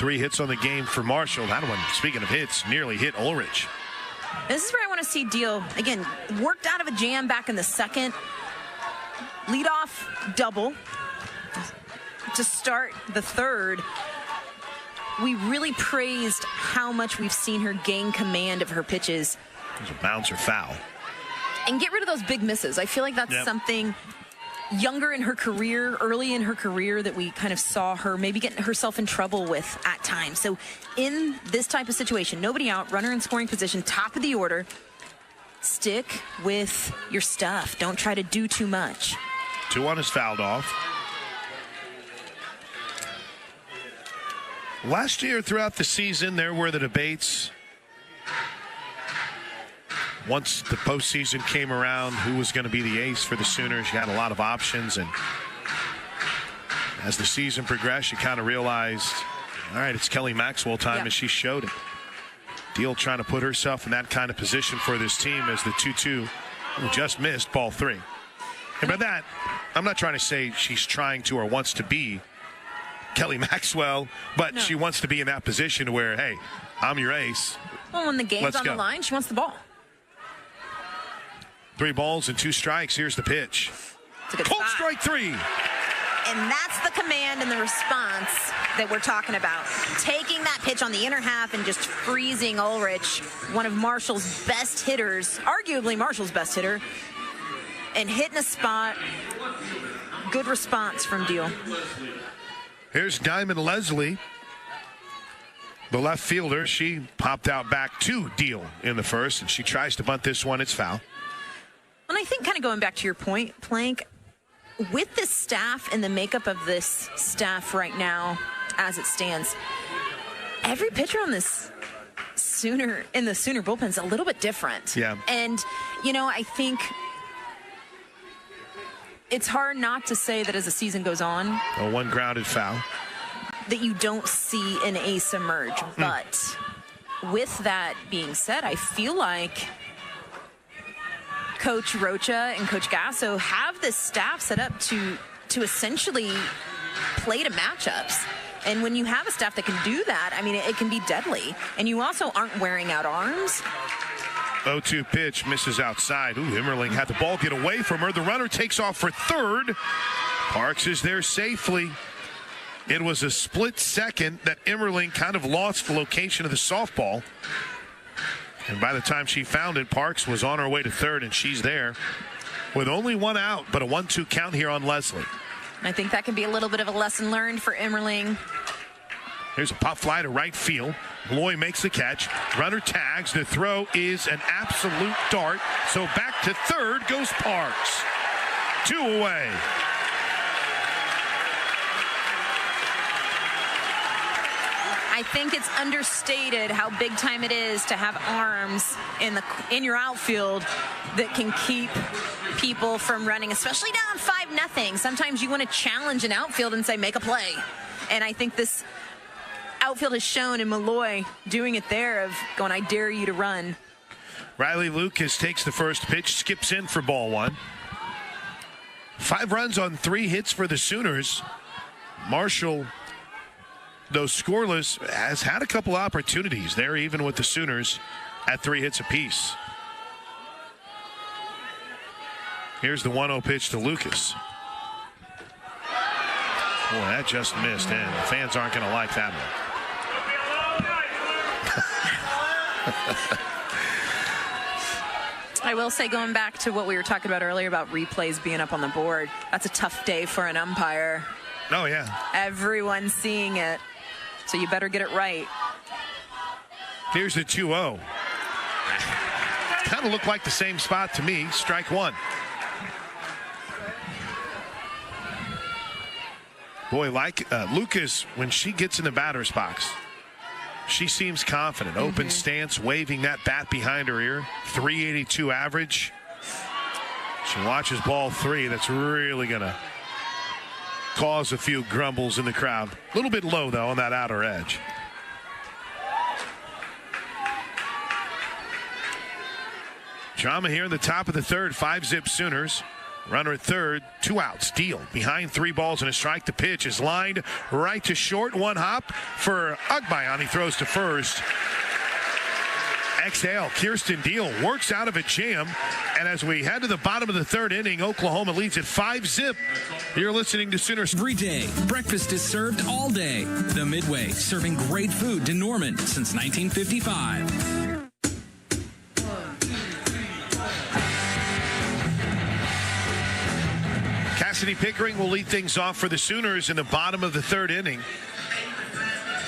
3 hits on the game for Marshall. That one, speaking of hits, nearly hit Ulrich. This is where I want to see Deal, again, worked out of a jam back in the second. Leadoff double to start the third. We really praised how much we've seen her gain command of her pitches. There's a bouncer foul. And get rid of those big misses. I feel like that's something younger in her career, early in her career, that we kind of saw her maybe getting herself in trouble with at times. So in this type of situation, nobody out, runner in scoring position, top of the order, stick with your stuff. Don't try to do too much. 2-1 is fouled off. Last year throughout the season, there were the debates. Once the postseason came around, who was going to be the ace for the Sooners? You had a lot of options, and as the season progressed, you kind of realized, all right, it's Kelly Maxwell time, as she showed it. Deal trying to put herself in that kind of position for this team as the 2-2 just missed ball 3. And by that, I'm not trying to say she's trying to or wants to be Kelly Maxwell, but she wants to be in that position where, hey, I'm your ace. Well, when the game's on the line, she wants the ball. 3 balls and 2 strikes. Here's the pitch. It's a good Cold spot. strike 3. And that's the command and the response that we're talking about. Taking that pitch on the inner half and just freezing Ulrich, one of Marshall's best hitters, arguably Marshall's best hitter, and hitting a spot. Good response from Deal. Here's Diamond Leslie, the left fielder. She popped out back to Deal in the first, and she tries to bunt this one. It's foul. And I think kind of going back to your point, Plank, with this staff and the makeup of this staff right now as it stands, every pitcher on this Sooner bullpen is a little bit different. Yeah. And, I think it's hard not to say that as the season goes on, A one grounded foul. that you don't see an ace emerge. But with that being said, I feel like Coach Rocha and Coach Gasso have this staff set up to essentially play to matchups. And when you have a staff that can do that, I mean, it can be deadly. And you also aren't wearing out arms. 0-2 pitch, misses outside. Immerling had the ball get away from her. The runner takes off for third. Parks is there safely. It was a split second that Immerling kind of lost the location of the softball. And by the time she found it, Parks was on her way to third, and she's there with only one out, but a 1-2 count here on Leslie. I think that can be a little bit of a lesson learned for Immerling. Here's a pop fly to right field. Loy makes the catch. Runner tags. The throw is an absolute dart. So back to third goes Parks. 2 away. I think it's understated how big time it is to have arms in your outfield that can keep people from running, especially down 5-0. Sometimes you want to challenge an outfield and say, make a play. And I think this outfield has shown in Malloy doing it there of going, I dare you to run. Riley Lucas takes the first pitch, skips in for ball one. 5 runs on 3 hits for the Sooners. Marshall, though scoreless, has had a couple opportunities there, even with the Sooners at 3 hits apiece. Here's the 1-0 pitch to Lucas. Boy, that just missed, and the fans aren't going to like that one. I will say, going back to what we were talking about earlier about replays being up on the board, that's a tough day for an umpire. Oh, yeah. Everyone's seeing it, so you better get it right. Here's the 2-0. Kind of looked like the same spot to me. Strike one. Boy, like Lucas, when she gets in the batter's box, she seems confident. Open stance, waving that bat behind her ear. 382 average. She watches ball 3. That's really going to cause a few grumbles in the crowd. A little bit low, though, on that outer edge. Drama here in the top of the third. 5-zip Sooners. Runner at third, 2 outs. Deal behind 3 balls and a strike. The pitch is lined right to short. 1 hop for Ugbayan. He throws to first. Exhale. Kirsten Deal works out of a jam. And as we head to the bottom of the third inning, Oklahoma leads at 5-zip. You're listening to Sooners. Every day, breakfast is served all day. The Midway, serving great food to Norman since 1955. Cassidy Pickering will lead things off for the Sooners in the bottom of the third inning.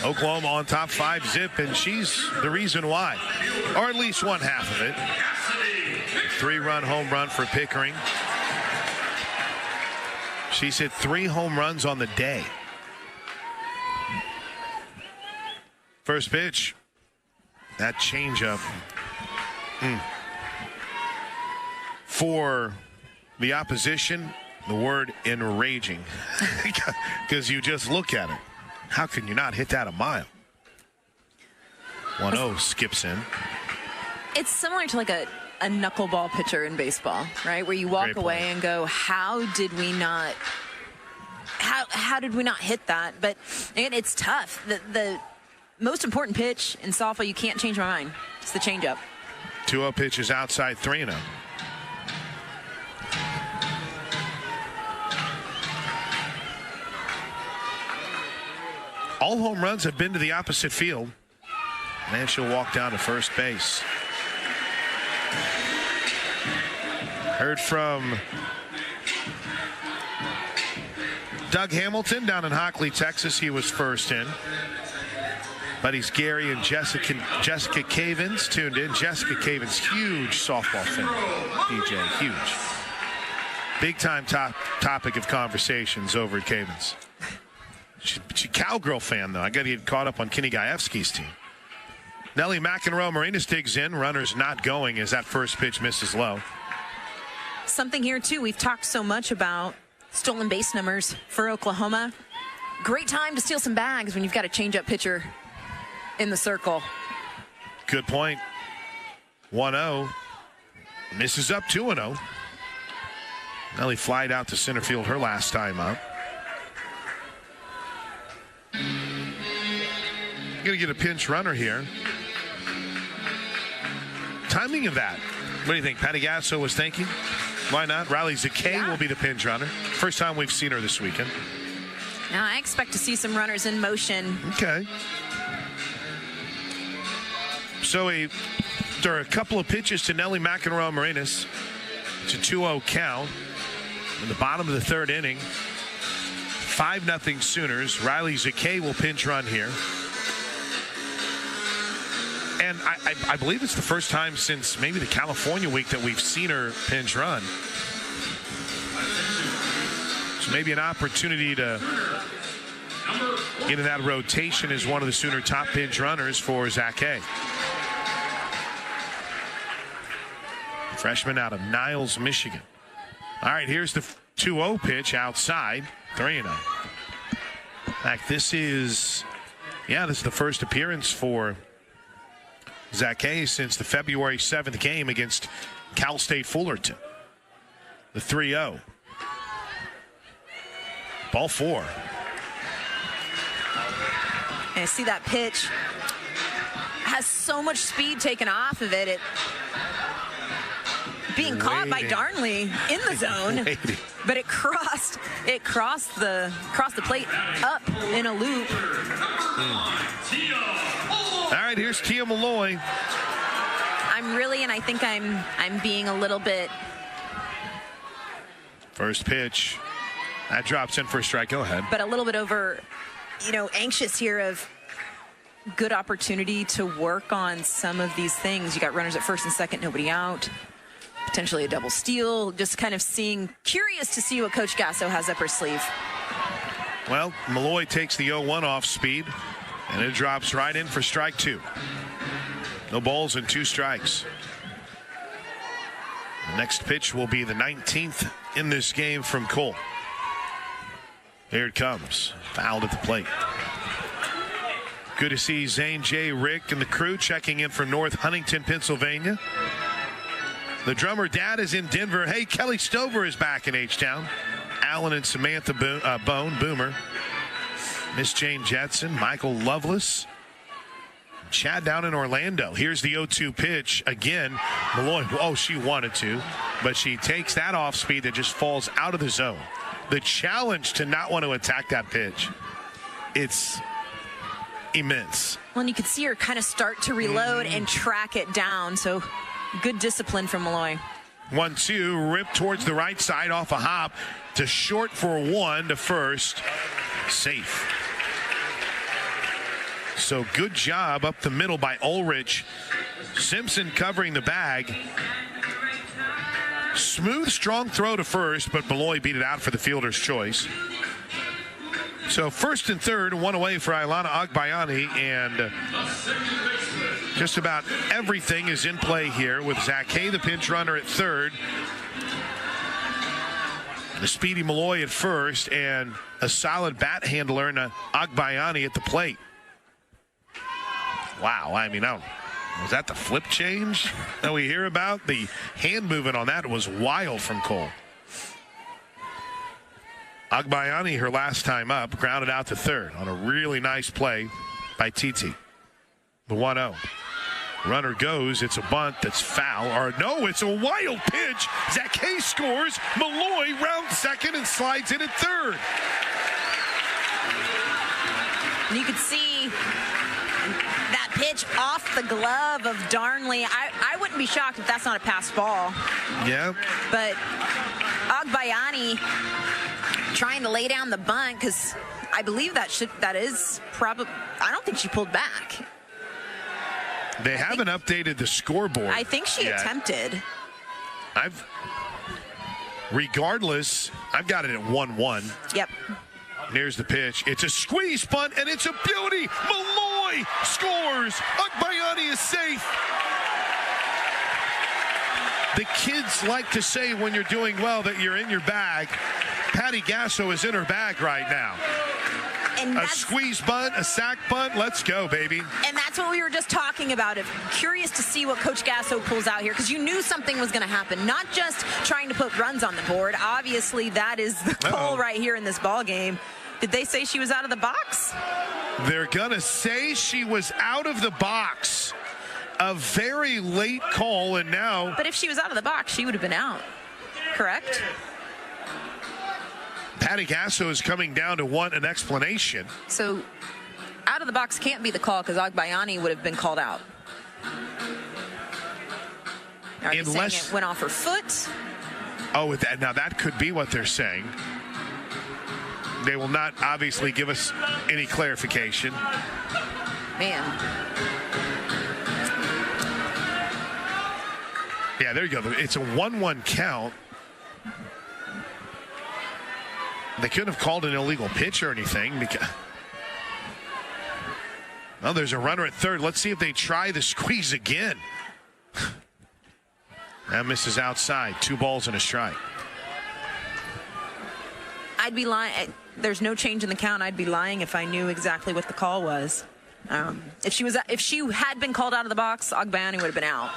Oklahoma on top 5-zip, and she's the reason why, or at least one half of it. 3-run home run for Pickering. She's hit 3 home runs on the day. First pitch, that changeup for the opposition. The word enraging, because you just look at it. How can you not hit that a mile? 1-0 skips in. It's similar to like a knuckleball pitcher in baseball, right? Where you walk away and go, how did we not hit that? But again, it's tough. The most important pitch in softball, you can't change my mind. It's the changeup. 2-0 pitch is outside, 3-0. All home runs have been to the opposite field. And she'll walk down to first base. Heard from Doug Hamilton down in Hockley, Texas. He was first in. Buddies Gary and Jessica Cavins tuned in. Jessica Cavins, huge softball fan. DJ, huge. Big time topic of conversations over at Cavins. She's a Cowgirl fan, though. I got to get caught up on Kenny Gajewski's team. Nelly McEnroe-Marinas digs in. Runners not going as that first pitch misses low. Something here, too, we've talked so much about stolen base numbers for Oklahoma. Great time to steal some bags when you've got a change-up pitcher in the circle. Good point. 1-0. Misses up 2-0. Nelly flied out to center field her last time up. Going to get a pinch runner here. Timing of that. What do you think? Patty Gasso was thinking? Why not? Riley Zakay will be the pinch runner. First time we've seen her this weekend. Now I expect to see some runners in motion. Okay. So there are a couple of pitches to Nelly McEnroe-Marinas. It's a 2-0 count. In the bottom of the third inning. 5-0 Sooners. Riley Zakay will pinch run here. And I believe it's the first time since maybe the California week that we've seen her pinch run. So maybe an opportunity to get in that rotation as one of the Sooner top pinch runners for Zakay. Freshman out of Niles, Michigan. All right, here's the 2-0 pitch outside. 3-0. In fact, this is the first appearance for Zakay since the February 7th game against Cal State Fullerton. The 3-0. Ball 4. And I see that pitch has so much speed taken off of it. Being caught by Darnley in the zone, but it crossed the plate up in a loop. All right, here's Tia Malloy. I think I'm being a little bit. First pitch. That drops in for a strike. Go ahead. But a little bit over, anxious here of good opportunity to work on some of these things. You got runners at first and second, nobody out. Potentially a double steal. Just kind of curious to see what Coach Gasso has up her sleeve. Well, Malloy takes the 0-1 off speed, and it drops right in for strike 2. No balls and 2 strikes. The next pitch will be the 19th in this game from Cole. Here it comes. Fouled at the plate. Good to see Zane J. Rick and the crew checking in from North Huntington, Pennsylvania. The drummer dad is in Denver. Hey, Kelly Stover is back in H-Town. Alan and Samantha Boomer. Miss Jane Jetson, Michael Lovelace. Chad down in Orlando. Here's the 0-2 pitch. Again, Malloy, she wanted to, but she takes that off speed that just falls out of the zone. The challenge to not want to attack that pitch, it's immense. Well, and you could see her kind of start to reload and track it down. So good discipline from Malloy. 1-2, ripped towards the right side off a hop to short for 1 to first. Safe. So good job up the middle by Ulrich. Simpson covering the bag. Smooth, strong throw to first, but Malloy beat it out for the fielder's choice. So first and third, 1 away for Ilana Agbayani, and just about everything is in play here with Zakay, the pinch runner, at third. The speedy Malloy at first, and a solid bat handler and Agbayani at the plate. Wow, was that the flip change that we hear about? The hand movement on that was wild from Cole. Agbayani, her last time up, grounded out to third on a really nice play by Titi. The 1-0. Runner goes. It's a bunt that's foul. Or no, it's a wild pitch. Zakay scores. Malloy rounds second and slides in at third. And you could see that pitch off the glove of Darnley. I wouldn't be shocked if that's not a passed ball. Yeah. But Agbayani trying to lay down the bunt, because I believe that is probably, I don't think she pulled back. They haven't updated the scoreboard. I think she yet. attempted. Regardless, I've got it at 1-1. Yep. Here's the pitch. It's a squeeze bunt, and it's a beauty. Malloy scores. Agbayani is safe. The kids like to say when you're doing well that you're in your bag. Patty Gasso is in her bag right now. And a squeeze bunt, a sack bunt. Let's go, baby. And that's what we were just talking about. Curious to see what Coach Gasso pulls out here, because you knew something was going to happen. Not just trying to put runs on the board. Obviously, that is the goal right here in this ball game. Did they say she was out of the box? They're going to say she was out of the box. A very late call, and now... But if she was out of the box, she would have been out. Correct? Patty Gasso is coming down to want an explanation. So, out of the box can't be the call, because Agbayani would have been called out. Are they saying it went off her foot? Oh, now that could be what they're saying. They will not obviously give us any clarification. Man. Yeah, there you go. It's a 1-1 count. They couldn't have called an illegal pitch or anything. Well, there's a runner at third. Let's see if they try the squeeze again. That misses outside. 2 balls and a strike. I'd be lying. There's no change in the count. I'd be lying if I knew exactly what the call was. If she had been called out of the box, Agbayani would have been out.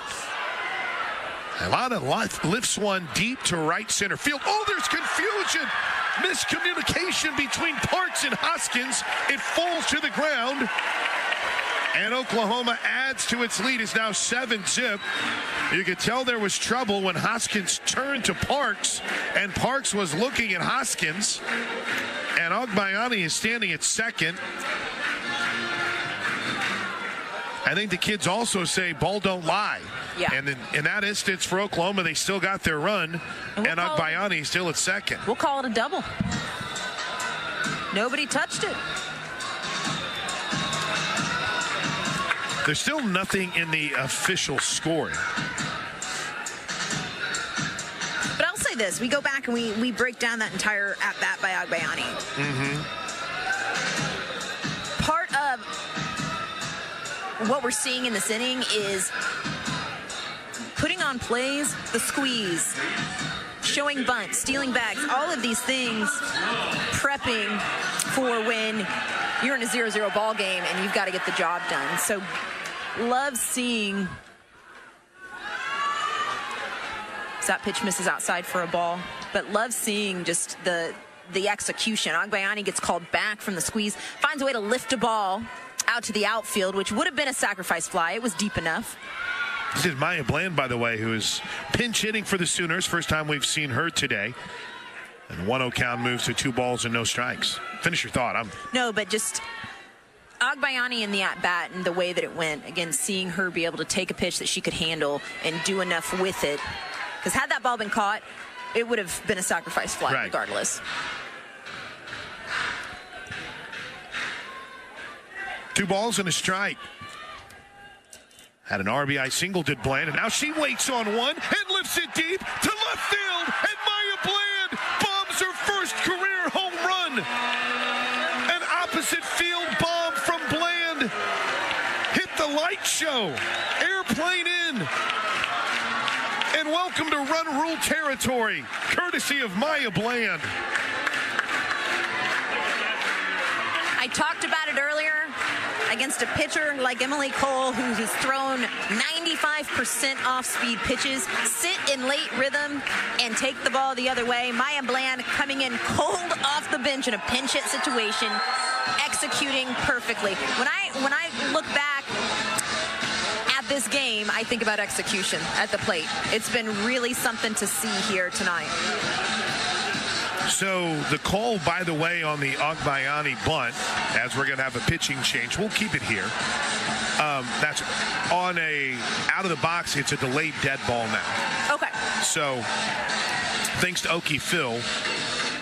A lot of lifts one deep to right center field. Oh, there's confusion. Miscommunication between Parks and Hoskins. It falls to the ground. And Oklahoma adds to its lead. Is now 7-zip. You could tell there was trouble when Hoskins turned to Parks, and Parks was looking at Hoskins. And Agbayani is standing at second. I think the kids also say ball don't lie. Yeah. And in that instance for Oklahoma, they still got their run, and Agbayani still at second. We'll call it a double. Nobody touched it. There's still nothing in the official scoring. But I'll say this. We go back and we break down that entire at-bat by Agbayani. Mm-hmm. Part of what we're seeing in this inning is putting on plays, the squeeze, showing bunts, stealing bags, all of these things, prepping for when you're in a 0-0 ball game and you've got to get the job done. So love seeing that pitch misses outside for a ball, but love seeing just the execution. Agbayani gets called back from the squeeze, finds a way to lift a ball out to the outfield, which would have been a sacrifice fly. It was deep enough. This is Maya Bland, by the way, who is pinch hitting for the Sooners. First time we've seen her today. And 1-0 count moves to 2 balls and no strikes. Finish your thought. No, but just Agbayani in the at-bat and the way that it went. Again, seeing her be able to take a pitch that she could handle and do enough with it. Because had that ball been caught, it would have been a sacrifice fly regardless. 2 balls and a strike. Had an RBI single, did Bland, and now she waits on one and lifts it deep to left field, and Maya Bland bombs her first career home run. An opposite field bomb from Bland hit the light show. Airplane in. And welcome to Run Rule territory, courtesy of Maya Bland. I talked about it earlier. Against a pitcher like Emily Cole, who has thrown 95% off-speed pitches, sit in late rhythm and take the ball the other way. Maya Bland coming in cold off the bench in a pinch hit situation, executing perfectly. When I look back at this game, I think about execution at the plate. It's been really something to see here tonight. So the call, by the way, on the Agbayani bunt, as we're going to have a pitching change, we'll keep it here. That's on a out of the box. It's a delayed dead ball now. Okay. So thanks to Okie Phil,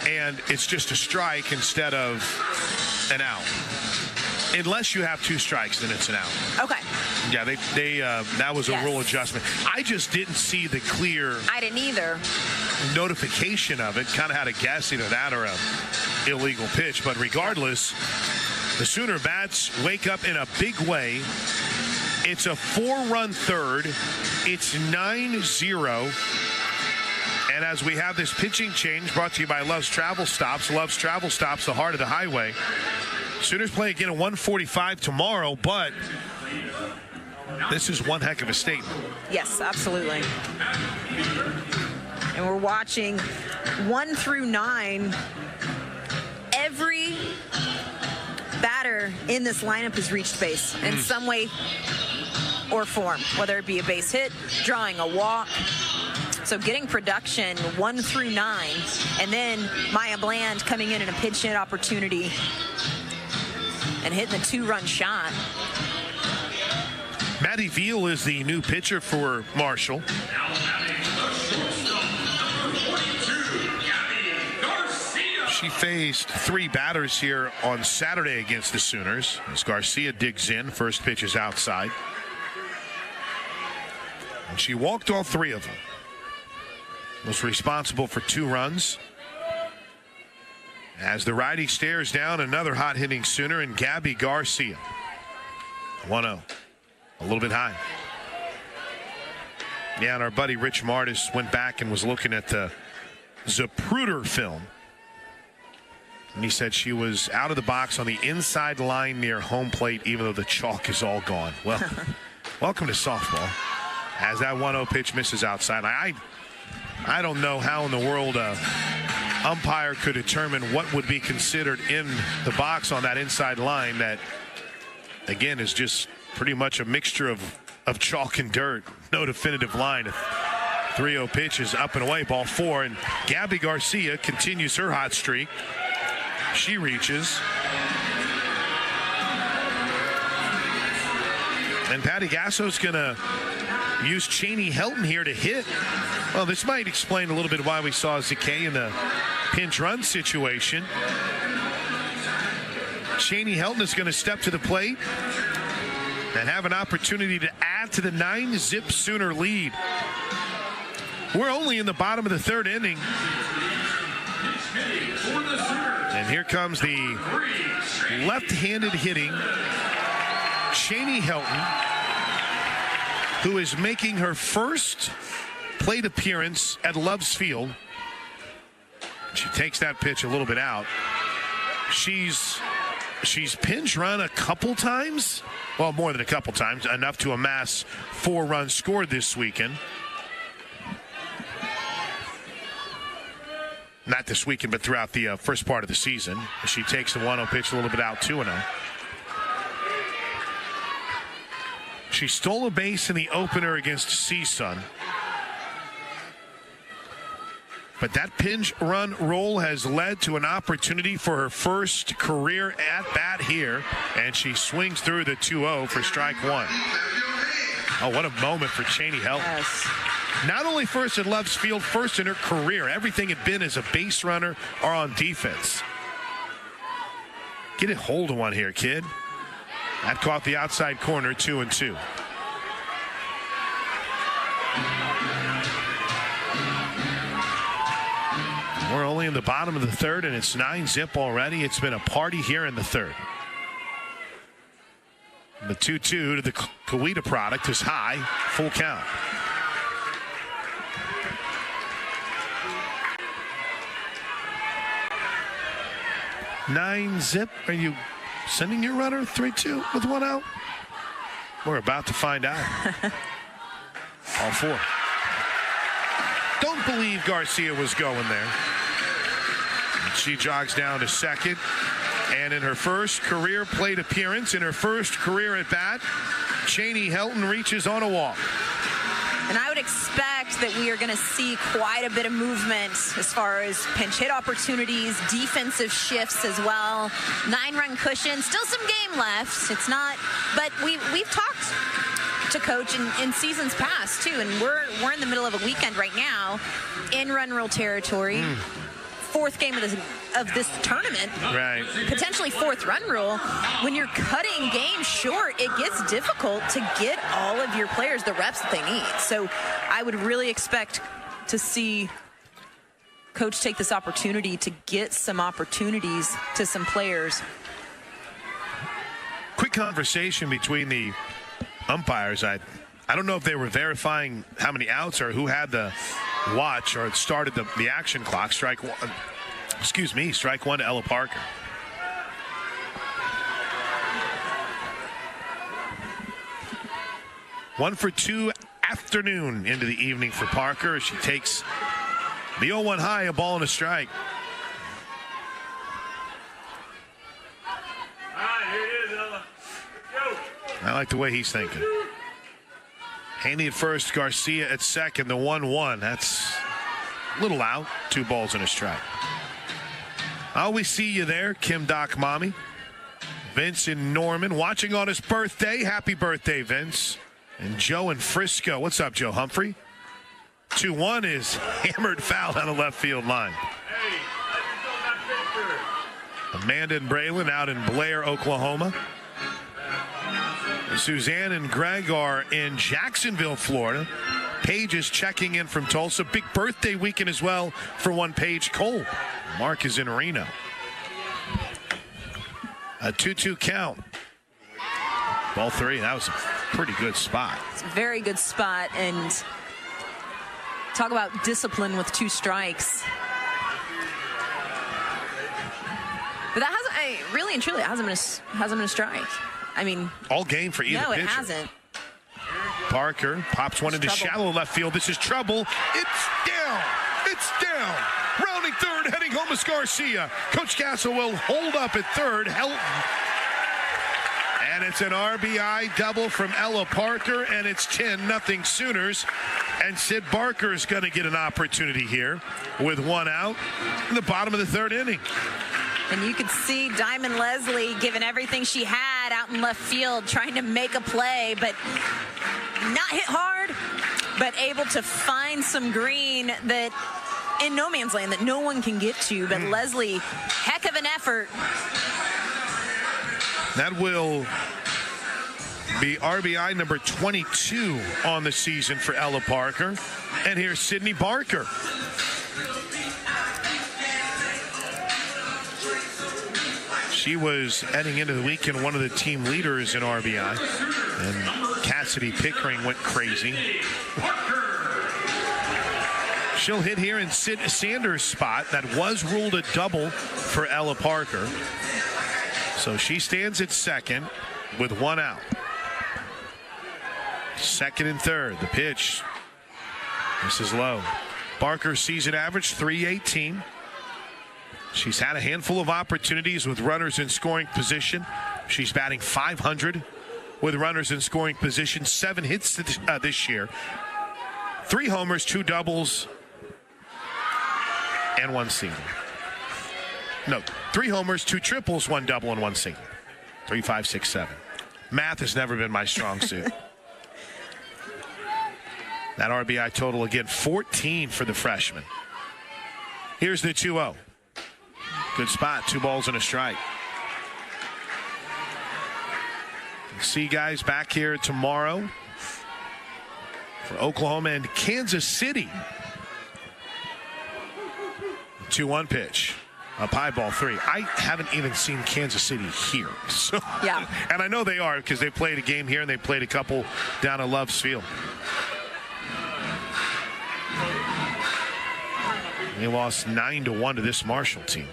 and it's just a strike instead of an out. Unless you have 2 strikes, then it's an out. Okay. Yeah, they that was a rule adjustment. I just didn't see the clear. I didn't either. Notification of it. Kind of had to guess either that or a illegal pitch. But regardless, the Sooner bats wake up in a big way. It's a 4-run third. It's 9-0. And as we have this pitching change brought to you by Love's Travel Stops. Love's Travel Stops, the heart of the highway. Sooners play again at 1:45 tomorrow, but this is one heck of a statement. Yes, absolutely. And we're watching 1 through 9. Every batter in this lineup has reached base in some way or form, whether it be a base hit, drawing a walk. So getting production 1 through 9, and then Maya Bland coming in a pinch hit opportunity and hitting the 2-run shot. Maddie Veal is the new pitcher for Marshall. She faced 3 batters here on Saturday against the Sooners. As Garcia digs in, first pitch is outside. And she walked all 3 of them. Was responsible for 2 runs. As the righty stares down, another hot-hitting Sooner in Gabby Garcia. 1-0. A little bit high. Yeah, and our buddy Rich Martis went back and was looking at the Zapruder film. And he said she was out of the box on the inside line near home plate, even though the chalk is all gone. Well, welcome to softball. As that 1-0 pitch misses outside. I don't know how in the world umpire could determine what would be considered in the box on that inside line that, again, is just pretty much a mixture of chalk and dirt. No definitive line. 3-0 pitch is up and away, ball 4, and Gabby Garcia continues her hot streak. She reaches. And Patty Gasso's going to use Cheney Helton here to hit. Well, this might explain a little bit why we saw Zakay in the pinch run situation. Cheney Helton is going to step to the plate and have an opportunity to add to the 9-zip Sooner lead. We're only in the bottom of the 3rd inning. And here comes the left-handed hitting Cheney Helton, who is making her first plate appearance at Love's Field. She takes that pitch a little bit out. She's pinch run a couple times. Well, more than a couple times, enough to amass 4 runs scored this weekend. Not this weekend, but throughout the first part of the season. She takes the 1-0 pitch a little bit out, 2-0. She stole a base in the opener against CSUN. But that pinch run roll has led to an opportunity for her first career at-bat here. And she swings through the 2-0 for strike 1. Oh, what a moment for Cheney Helton. Yes. Not only first at Love's Field, first in her career. Everything had been as a base runner or on defense. Get a hold of one here, kid. That caught the outside corner, 2-2. We're only in the bottom of the 3rd, and it's 9-zip already. It's been a party here in the 3rd. The 2-2 to the Coweta product is high, full count. Nine zip. Are you sending your runner 3-2 with 1 out? We're about to find out. All 4. Don't believe Garcia was going there. And she jogs down to second. And in her first career plate appearance, in her first career at bat, Cheney Helton reaches on a walk. And I would expect that we are going to see quite a bit of movement as far as pinch hit opportunities, defensive shifts as well. 9-run cushion, still some game left. It's not, but we've talked to Coach in seasons past too, and we're in the middle of a weekend right now in run rule territory. Fourth game of this tournament, right? Potentially fourth run rule. When you're cutting games short, it gets difficult to get all of your players the reps that they need. So I would really expect to see Coach take this opportunity to get some opportunities to some players. Quick conversation between the umpires. I don't know if they were verifying how many outs or who had the watch or it started the action clock. Strike one to Ella Parker. One for two afternoon into the evening for Parker as she takes the 0-1 high, a ball and a strike. I like the way he's thinking. Haney at first, Garcia at second, the 1-1. That's a little out. 2 balls and a strike. I always see you there, Kim Doc Mommy. Vince in Norman watching on his birthday. Happy birthday, Vince. And Joe in Frisco. What's up, Joe Humphrey? 2-1 is hammered foul on the left field line. Amanda and Braylon out in Blair, Oklahoma. Suzanne and Greg are in Jacksonville, Florida. Paige is checking in from Tulsa. Big birthday weekend as well for one Paige Cole. Mark is in Reno. A 2-2 count. Ball 3. That was a pretty good spot. It's a very good spot. And talk about discipline with 2 strikes. But that hasn't, really and truly, it hasn't been a strike. I mean, all game for either pitcher. No, it hasn't. Parker pops one into shallow left field. This is trouble. It's down. It's down. Rounding third, heading home is Garcia. Coach Castle will hold up at third. Helton. And it's an RBI double from Ella Parker, and it's 10-0 Sooners. And Sid Barker is going to get an opportunity here with 1 out in the bottom of the 3rd inning. And you could see Diamond Leslie giving everything she had out in left field, trying to make a play, but not hit hard, but able to find some green that in no man's land that no one can get to. But Leslie, heck of an effort. That will be RBI number 22 on the season for Ella Parker. And here's Sydney Barker. She was heading into the weekend one of the team leaders in RBI. And Cassidy Pickering went crazy. She'll hit here in Sid Sanders' spot. That was ruled a double for Ella Parker. So she stands at second with 1 out. Second and third. The pitch. This is low. Barker's season average, .318. She's had a handful of opportunities with runners in scoring position. She's batting .500 with runners in scoring position. 7 hits this year. 3 homers, 2 doubles, and 1 single. No, 3 homers, 2 triples, 1 double, and 1 single. 3, 5, 6, 7. Math has never been my strong suit. That RBI total again, 14 for the freshman. Here's the 2-0. Good spot, 2 balls and a strike. See guys back here tomorrow for Oklahoma and Kansas City. 2-1 pitch. Up high, ball 3. I haven't even seen Kansas City here. So, yeah. And I know they are because they played a game here and they played a couple down at Love's Field. They lost 9-1 to this Marshall team.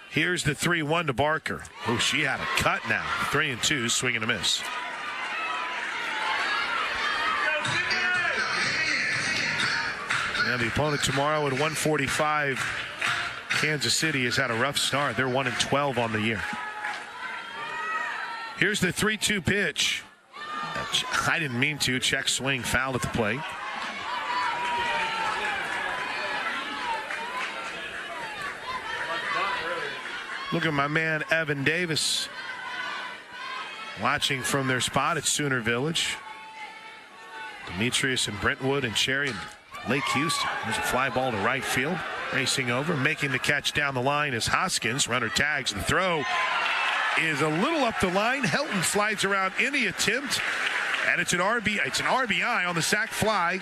Here's the 3-1 to Barker. Oh, she had a cut now. 3-2, swing and a miss. And the opponent tomorrow at 145, Kansas City has had a rough start. They're 1-12 on the year. Here's the 3-2 pitch. I didn't mean to. Check swing, foul at the plate. Look at my man, Evan Davis, watching from their spot at Sooner Village. Demetrius and Brentwood and Cherry and Lake Houston. There's a fly ball to right field. Racing over, making the catch down the line is Hoskins. Runner tags, and the throw is a little up the line. Helton slides around in the attempt, and it's an RBI on the sac fly.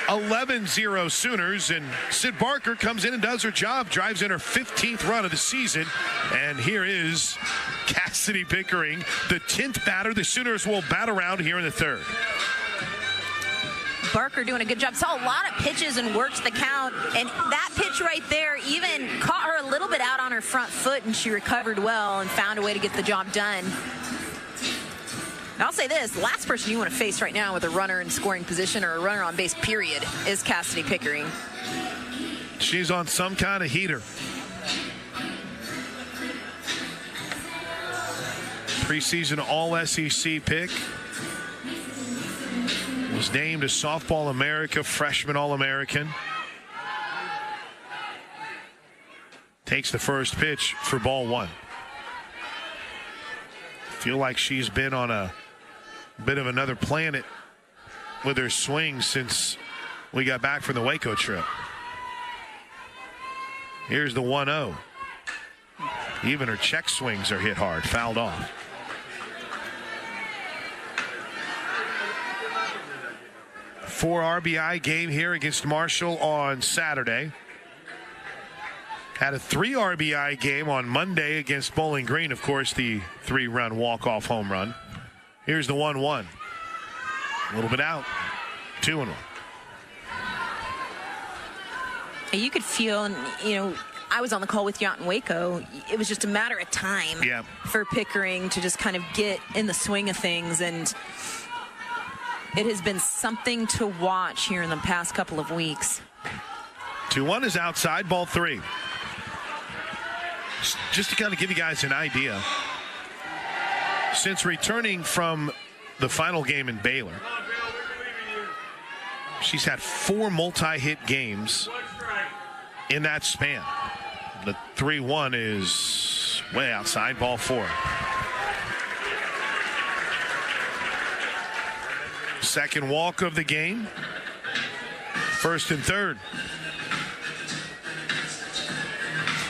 11-0 Sooners, and Sid Barker comes in and does her job, drives in her 15th run of the season, and here is Cassidy Pickering, the 10th batter the Sooners will bat around here in the third. Barker doing a good job. Saw a lot of pitches and worked the count, and that pitch right there even caught her a little bit out on her front foot, and she recovered well and found a way to get the job done. I'll say this, last person you want to face right now with a runner in scoring position or a runner on base, period, is Cassidy Pickering. She's on some kind of heater. Preseason All-SEC pick. Was named a Softball America Freshman All-American. Takes the first pitch for ball one. Feel like she's been on a bit of another planet with her swing since we got back from the Waco trip. Here's the 1-0. Even her check swings are hit hard, fouled off. Four RBI game here against Marshall on Saturday. Had a 3 RBI game on Monday against Bowling Green. Of course, the 3-run walk-off home run. Here's the 1-1. A little bit out. 2-1. You could feel, I was on the call with you out in Waco. It was just a matter of time for Pickering to just kind of get in the swing of things, and it has been something to watch here in the past couple of weeks. 2-1 is outside, ball 3. Just to kind of give you guys an idea, since returning from the final game in Baylor, she's had 4 multi-hit games in that span. The 3-1 is way outside, ball 4. Second walk of the game. First and third.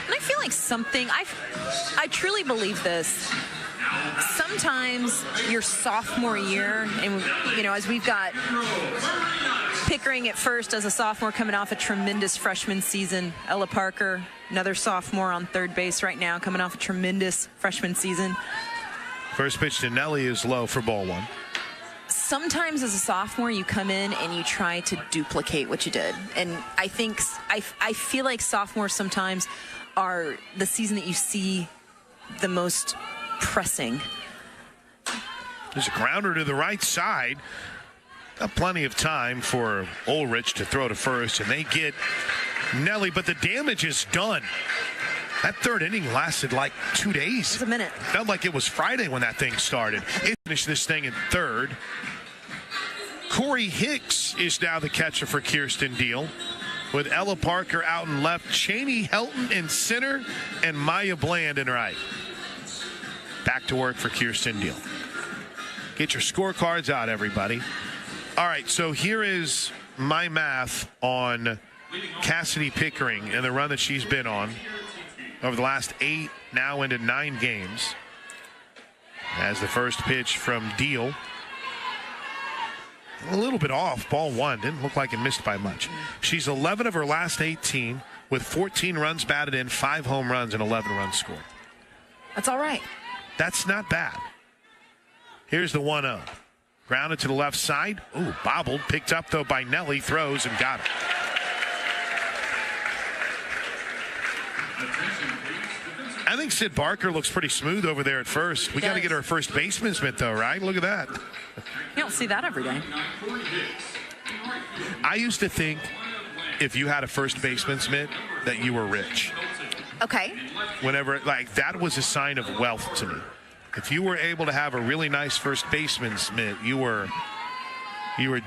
And I feel like something, I truly believe this. Sometimes your sophomore year, and as we've got Pickering at first as a sophomore coming off a tremendous freshman season. Ella Parker, another sophomore on third base right now, coming off a tremendous freshman season. First pitch to Nelly is low for ball 1. Sometimes as a sophomore you come in and you try to duplicate what you did, and I feel like sophomores sometimes are the season that you see the most pressing. There's a grounder to the right side. Got plenty of time for Ulrich to throw to first, and they get Nelly, but the damage is done. That third inning lasted like 2 days. It's a minute. Felt like it was Friday when that thing started. It finished this thing in third. Corey Hicks is now the catcher for Kirsten Deal, with Ella Parker out in left, Cheney Helton in center, and Maya Bland in right. Back to work for Kirsten Deal. Get your scorecards out, everybody. All right, so here is my math on Cassidy Pickering and the run that she's been on over the last 8, now into 9 games. As the first pitch from Deal. A little bit off, ball 1. Didn't look like it missed by much. She's 11 of her last 18 with 14 runs batted in, 5 home runs, and 11 runs scored. That's all right. That's not bad. Here's the 1-0. Grounded to the left side. Ooh, bobbled. Picked up, though, by Nelly. Throws and got it. I think Sid Barker looks pretty smooth over there at first. We got to get our first baseman's mitt, though, right? Look at that. You don't see that every day. I used to think if you had a first baseman's mitt that you were rich. Okay. Whenever, like, that was a sign of wealth to me. If you were able to have a really nice first baseman's mitt, you were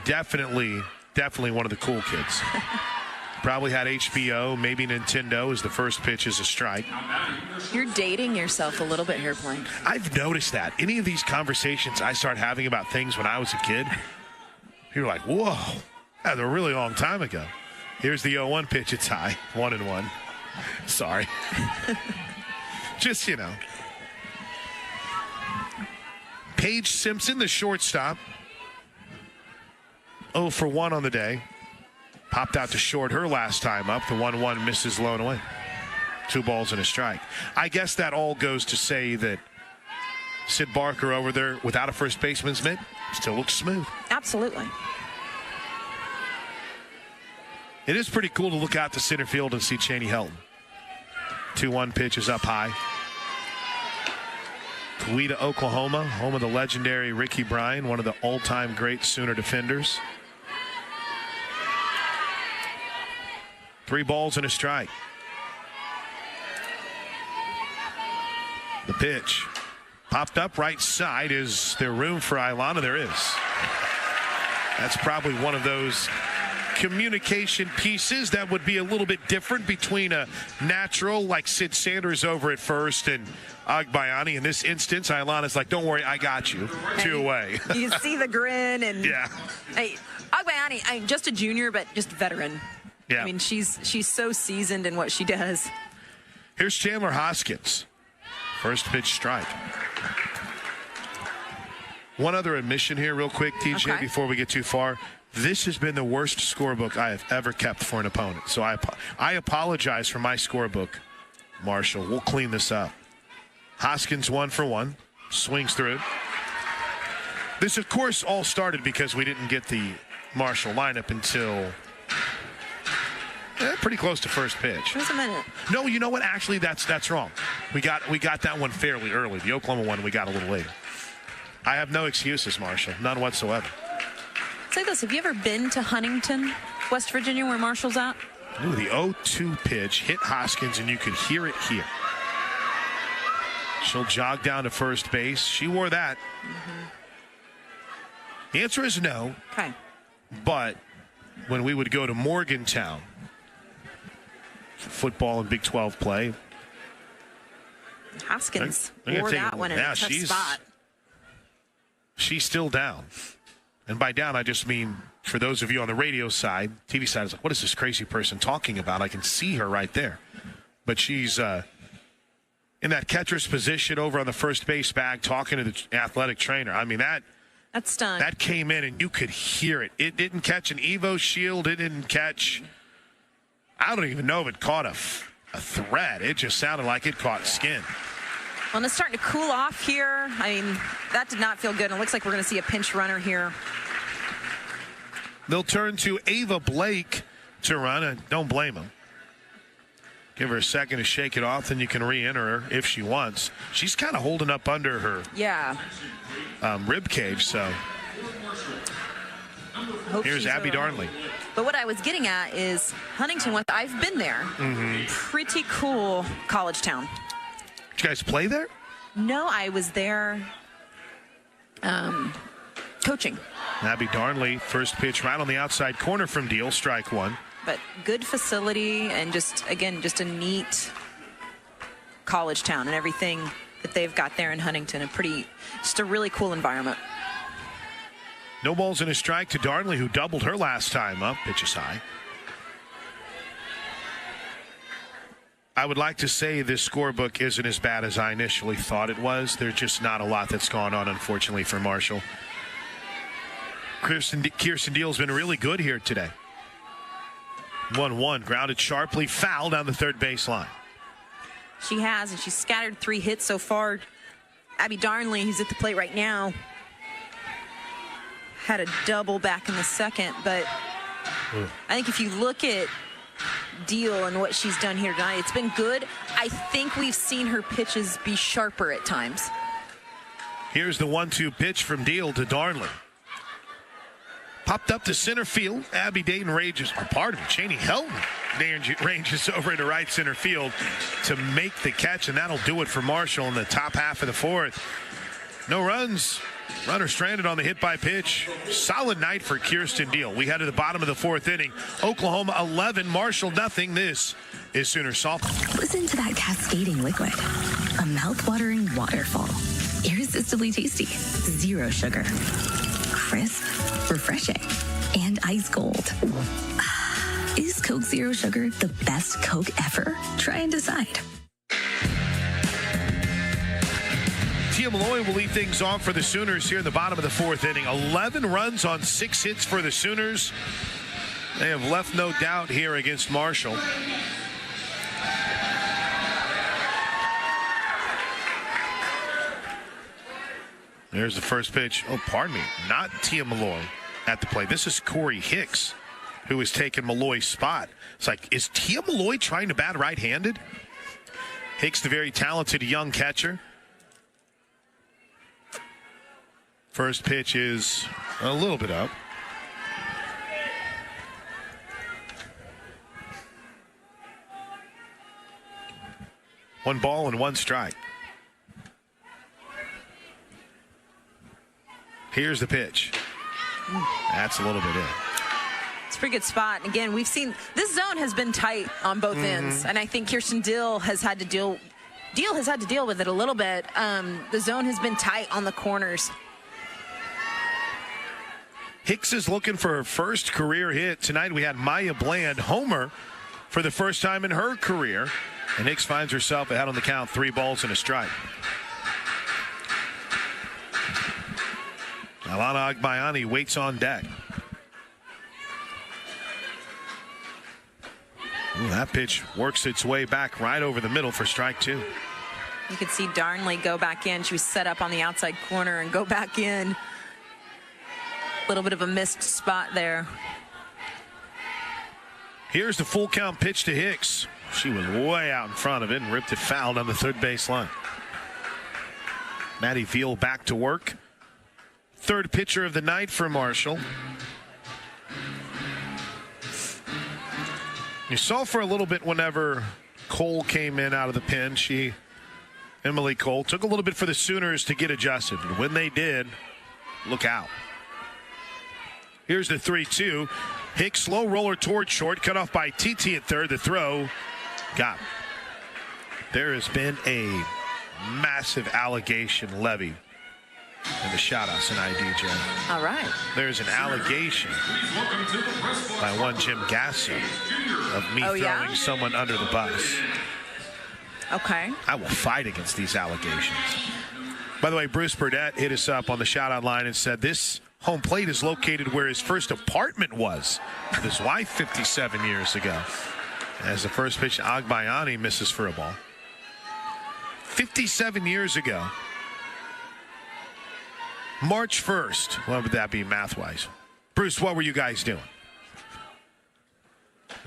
definitely one of the cool kids. Probably had HBO, maybe Nintendo as the first pitch is a strike. You're dating yourself a little bit here, Blaine. I've noticed that. Any of these conversations I start having about things when I was a kid, you're like, whoa, that was a really long time ago. Here's the 0-1 pitch. It's high. 1-1. Sorry. Just, Paige Simpson, the shortstop. 0 for 1 on the day. Popped out to short her last time up. The 1-1 misses low and away. 2 balls and a strike. I guess that all goes to say that Sid Barker over there without a first baseman's mitt still looks smooth. Absolutely. It is pretty cool to look out to center field and see Cheney Helton. 2-1 pitch is up high. Coweta, Oklahoma, home of the legendary Ricky Bryan, one of the all-time great Sooner defenders. 3 balls and a strike. The pitch popped up right side. Is there room for Ilana? There is. That's probably one of those communication pieces that would be a little bit different between a natural like Sid Sanders over at first and Agbayani. In this instance, Ilana's like, don't worry, I got you. 2 away. You see the grin and yeah. Hey, Agbayani, just a junior, but just veteran. Yeah. I mean, she's so seasoned in what she does. Here's Chandler Hoskins. First pitch strike. One other admission here real quick, TJ, before we get too far. This has been the worst scorebook I have ever kept for an opponent. So I apologize for my scorebook, Marshall. We'll clean this up. Hoskins 1 for 1. Swings through. This, of course, all started because we didn't get the Marshall lineup until pretty close to first pitch. Just a minute. No, you know what? Actually, that's wrong. We got that one fairly early. The Oklahoma one we got a little later. I have no excuses, Marshall. None whatsoever. Say this, have you ever been to Huntington, West Virginia, where Marshall's at? Ooh, the 0-2 pitch hit Hoskins, and you could hear it here. She'll jog down to first base. She wore that. Mm-hmm. The answer is no. Okay. But when we would go to Morgantown, football and Big 12 play, Hoskins wore that one in a tough spot. She's still down. And by down, I just mean for those of you on the radio side, TV side, is like, what is this crazy person talking about? I can see her right there. But she's in that catcher's position over on the first base bag talking to the athletic trainer. I mean, that's stunned. That came in and you could hear it. It didn't catch an Evo shield. It didn't catch, I don't even know if it caught a thread. It just sounded like it caught skin. Well, and it's starting to cool off here. I mean, that did not feel good. It looks like we're going to see a pinch runner here. They'll turn to Ava Blake to run, and don't blame him. Give her a second to shake it off, then you can re-enter her if she wants. She's kind of holding up under her rib cage, so here's Abby Darnley. But what I was getting at is Huntington, I've been there. Mm-hmm. Pretty cool college town. Did you guys play there? No, I was there coaching. Abby Darnley, first pitch right on the outside corner from Deal, strike 1. But good facility and just a neat college town and everything that they've got there in Huntington. Just a really cool environment. No balls and a strike to Darnley, who doubled her last time up. Pitch is high. I would like to say this scorebook isn't as bad as I initially thought it was. There's just not a lot that's gone on, unfortunately, for Marshall. Kirsten Deal's been really good here today. 1-1, grounded sharply, foul down the third baseline. She has, and she's scattered 3 hits so far. Abby Darnley, who's at the plate right now, had a double back in the second, but I think if you look at Deal and what she's done here tonight, it's been good. I think we've seen her pitches be sharper at times. Here's the 1-2 pitch from Deal to Darnley. Popped up to center field. Abby Dayton Cheney Helton ranges over into right center field to make the catch, and that'll do it for Marshall in the top half of the fourth. No runs. Runner stranded on the hit by pitch. Solid night for Kirsten Deal. We head to the bottom of the fourth inning. Oklahoma 11, Marshall nothing. This is Sooner Salt. Listen to that cascading liquid. A mouth-watering waterfall. Irresistibly tasty. Zero sugar. Crisp, refreshing, and ice cold. Is Coke Zero Sugar the best Coke ever? Try and decide. Tia Malloy will lead things off for the Sooners here in the bottom of the fourth inning. 11 runs on 6 hits for the Sooners. They have left no doubt here against Marshall. There's the first pitch. Oh, pardon me. Not Tia Malloy at the plate. This is Corey Hicks, who has taken Malloy's spot. It's like, is Tia Malloy trying to bat right-handed? Hicks, the very talented young catcher. First pitch is a little bit up. One ball and one strike. Here's the pitch. That's a little bit in. It's a pretty good spot. And again, we've seen this zone has been tight on both ends, and I think Kirsten Deal has had to deal with it a little bit. The zone has been tight on the corners. Hicks is looking for her first career hit. Tonight we had Maya Bland homer for the first time in her career. And Hicks finds herself ahead on the count, 3 balls and a strike. Alana Agbayani waits on deck. Ooh, that pitch works its way back right over the middle for strike 2. You could see Darnley go back in. She was set up on the outside corner and go back in. A little bit of a missed spot there. Here's the full count pitch to Hicks. She was way out in front of it and ripped it foul on the third base line. Maddie Veal back to work. Third pitcher of the night for Marshall. You saw for a little bit whenever Cole came in out of the pen. Emily Cole, took a little bit for the Sooners to get adjusted. And when they did, look out. Here's the 3-2. Hicks slow roller toward short, cut off by TT at third. The throw got him. There has been a massive allegation levied in the shout-outs tonight, DJ. All right. There's an allegation by one Jim Gasser of me throwing someone under the bus. Okay. I will fight against these allegations. By the way, Bruce Burdett hit us up on the shout-out line and said this home plate is located where his first apartment was with his wife 57 years ago. As the first pitch, Agbayani misses for a ball. 57 years ago. March 1st. What would that be math-wise? Bruce, what were you guys doing?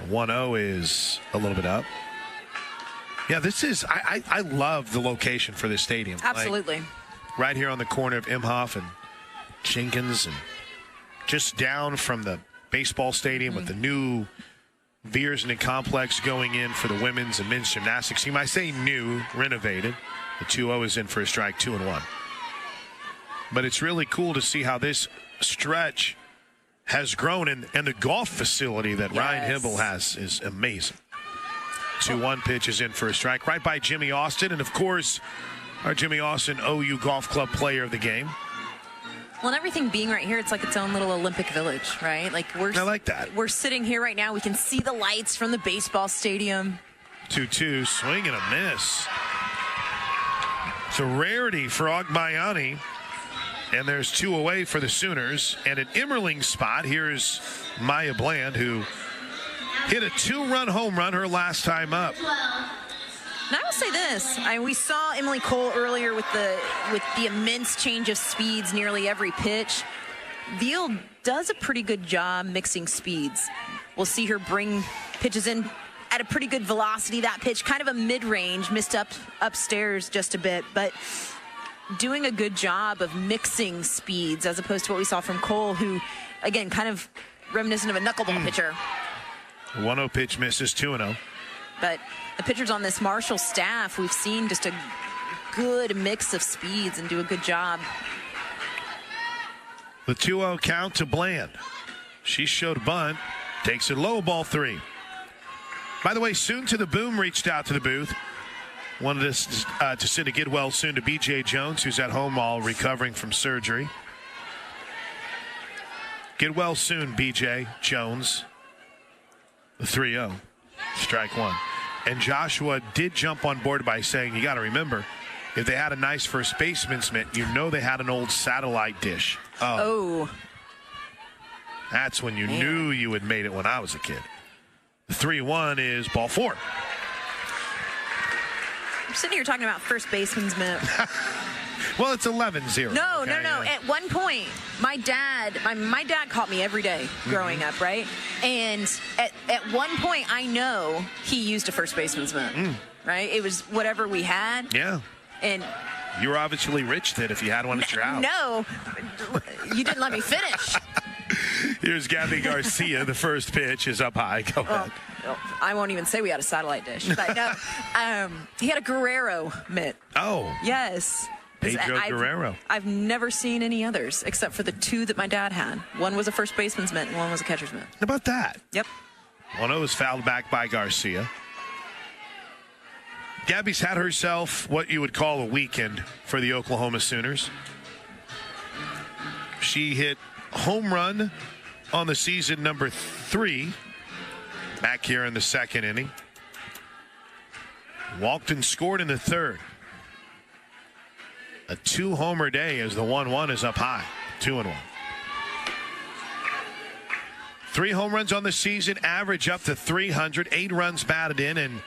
1-0 is a little bit up. Yeah, this is, I love the location for this stadium. Absolutely. Like, right here on the corner of Imhoff and Jenkins, and just down from the baseball stadium with the new Viersden complex going in for the women's and men's gymnastics team. I say new, renovated. The 2-0 is in for a strike, 2-1. But it's really cool to see how this stretch has grown, and the golf facility that Ryan Hibble has is amazing. 2-1 pitch is in for a strike, right by Jimmy Austin, and of course, our Jimmy Austin OU Golf Club player of the game. Well, and everything being right here, it's like its own little Olympic Village, right? Like I like that. We're sitting here right now. We can see the lights from the baseball stadium. 2-2, swing and a miss. It's a rarity for Agbayani. And there's 2 away for the Sooners. And an Emmerling spot. Here's Maya Bland, who hit a 2-run home run her last time up. Now I will say this: we saw Emily Cole earlier with the immense change of speeds nearly every pitch. Veal does a pretty good job mixing speeds. We'll see her bring pitches in at a pretty good velocity. That pitch, kind of a mid-range, missed upstairs just a bit, but doing a good job of mixing speeds as opposed to what we saw from Cole, who again, kind of reminiscent of a knuckleball pitcher. 1-0 pitch misses, 2-0. But the pitchers on this Marshall staff, we've seen just a good mix of speeds and do a good job. The 2-0 count to Bland. She showed bunt, takes it low, ball 3. By the way, Soon to the Boom reached out to the booth. Wanted us to send a get well soon to B.J. Jones, who's at home all recovering from surgery. Get well soon, B.J. Jones. The 3-0. Strike one. And Joshua did jump on board by saying, you got to remember, if they had a nice first baseman's mitt, you know they had an old satellite dish. Oh. That's when you knew you had made it when I was a kid. The 3-1 is ball 4. I'm sitting here talking about first baseman's mitt. Well, it's 11-0. No. Okay? At one point, my dad caught me every day growing up, right? And at one point, I know he used a first baseman's mitt, right? It was whatever we had. Yeah. And you were obviously rich then if you had one at your house. No, you didn't let me finish. Here's Gabby Garcia. The first pitch is up high. Go ahead. I won't even say we had a satellite dish. But no, he had a Guerrero mitt. Oh. Yes. Pedro Guerrero. I've never seen any others except for the 2 that my dad had. One was a first baseman's mitt and one was a catcher's mitt. How about that? Yep. 1-0 is fouled back by Garcia. Gabby's had herself what you would call a weekend for the Oklahoma Sooners. She hit home run on the season number 3 back here in the second inning. Walked and scored in the third. A 2-homer day as the 1-1 is up high. 2-1. 3 home runs on the season, average up to 300. 8 runs batted in, and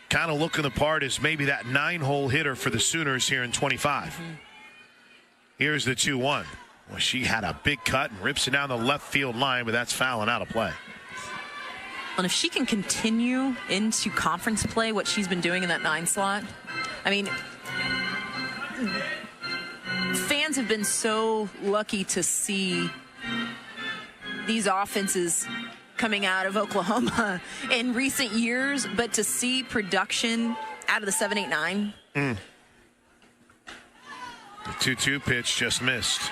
kind of looking the part as maybe that 9-hole hitter for the Sooners here in 25. Here's the 2-1. Well, she had a big cut and rips it down the left field line, but that's fouling out of play. And if she can continue into conference play, what she's been doing in that 9 slot, I mean, fans have been so lucky to see these offenses coming out of Oklahoma in recent years, but to see production out of the 7-8-9. The 2-2 pitch just missed.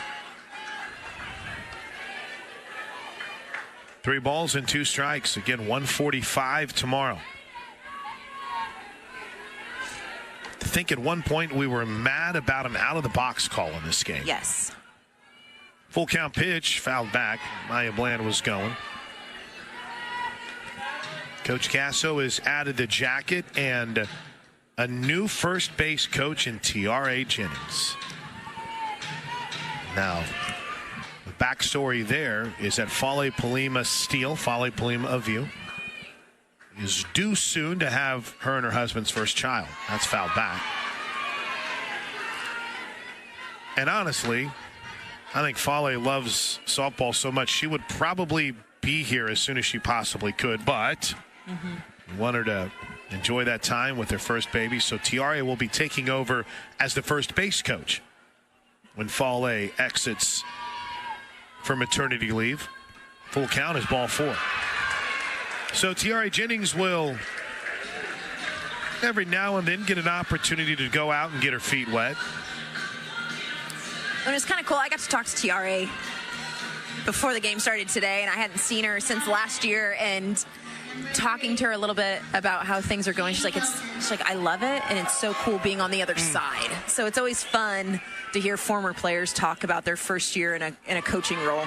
3 balls and 2 strikes. Again, 145 tomorrow. I think at one point we were mad about an out-of-the-box call in this game. Yes. Full count pitch, fouled back. Maya Bland was going. Coach Casso has added the jacket and a new first base coach in T.R.A. Jennings. Now, the backstory there is that Fale Palima Steele, Fale Palima of you, is due soon to have her and her husband's first child. That's fouled back. And honestly, I think Fale loves softball so much she would probably be here as soon as she possibly could, but we want her to enjoy that time with her first baby. So Tiare will be taking over as the first base coach when Fale exits for maternity leave. Full count is ball 4. So Tiare Jennings will every now and then get an opportunity to go out and get her feet wet. And it's kind of cool. I got to talk to Tiare before the game started today, and I hadn't seen her since last year. And talking to her a little bit about how things are going, she's like, I love it, and it's so cool being on the other side. So it's always fun to hear former players talk about their first year in a coaching role.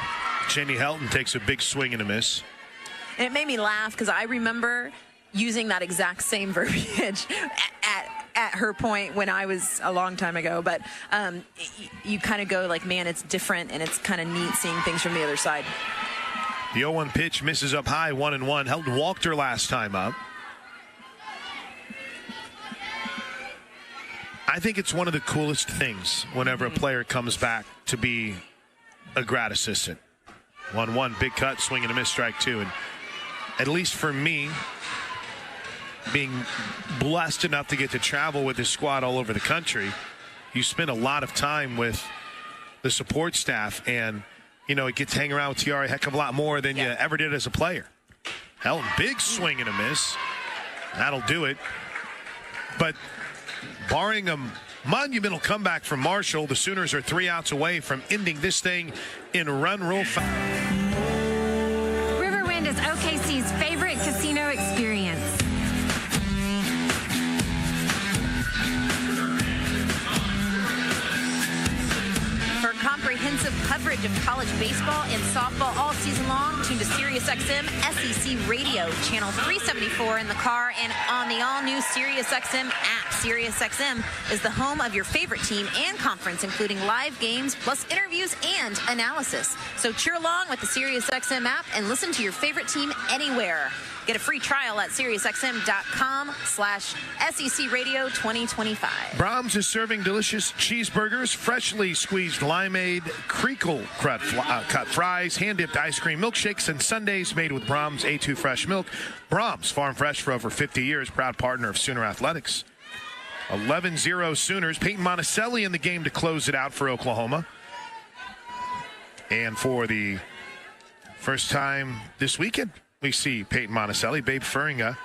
Jenny Helton takes a big swing and a miss. And it made me laugh because I remember using that exact same verbiage at her point when I was a long time ago. But you kind of go like, man, it's different, and it's kind of neat seeing things from the other side. The 0-1 pitch misses up high, 1-1. Helton walked her last time up. I think it's one of the coolest things whenever a player comes back to be a grad assistant. 1-1, big cut, swing and a miss, strike 2. And at least for me, being blessed enough to get to travel with this squad all over the country, you spend a lot of time with the support staff, and you get to hang around with Tiara a heck of a lot more than you ever did as a player. Hell, big swing and a miss. That'll do it. But barring a monumental comeback from Marshall, the Sooners are 3 outs away from ending this thing in run rule. Riverwind is OKC's favorite casino experience. For comprehensive coverage of college baseball and softball all season long, tune to SiriusXM SEC Radio, channel 374 in the car and on the all-new SiriusXM app. SiriusXM is the home of your favorite team and conference, including live games, plus interviews and analysis. So cheer along with the SiriusXM app and listen to your favorite team anywhere. Get a free trial at SiriusXM.com/SEC Radio 2025. Brahms is serving delicious cheeseburgers, freshly squeezed limeade, creakle cut fries, hand-dipped ice cream milkshakes, and sundaes made with Brahms A2 fresh milk. Brahms, farm fresh for over 50 years, proud partner of Sooner Athletics. 11-0 Sooners. Peyton Monticelli in the game to close it out for Oklahoma. And for the first time this weekend, we see Peyton Monticelli. Babe Feringa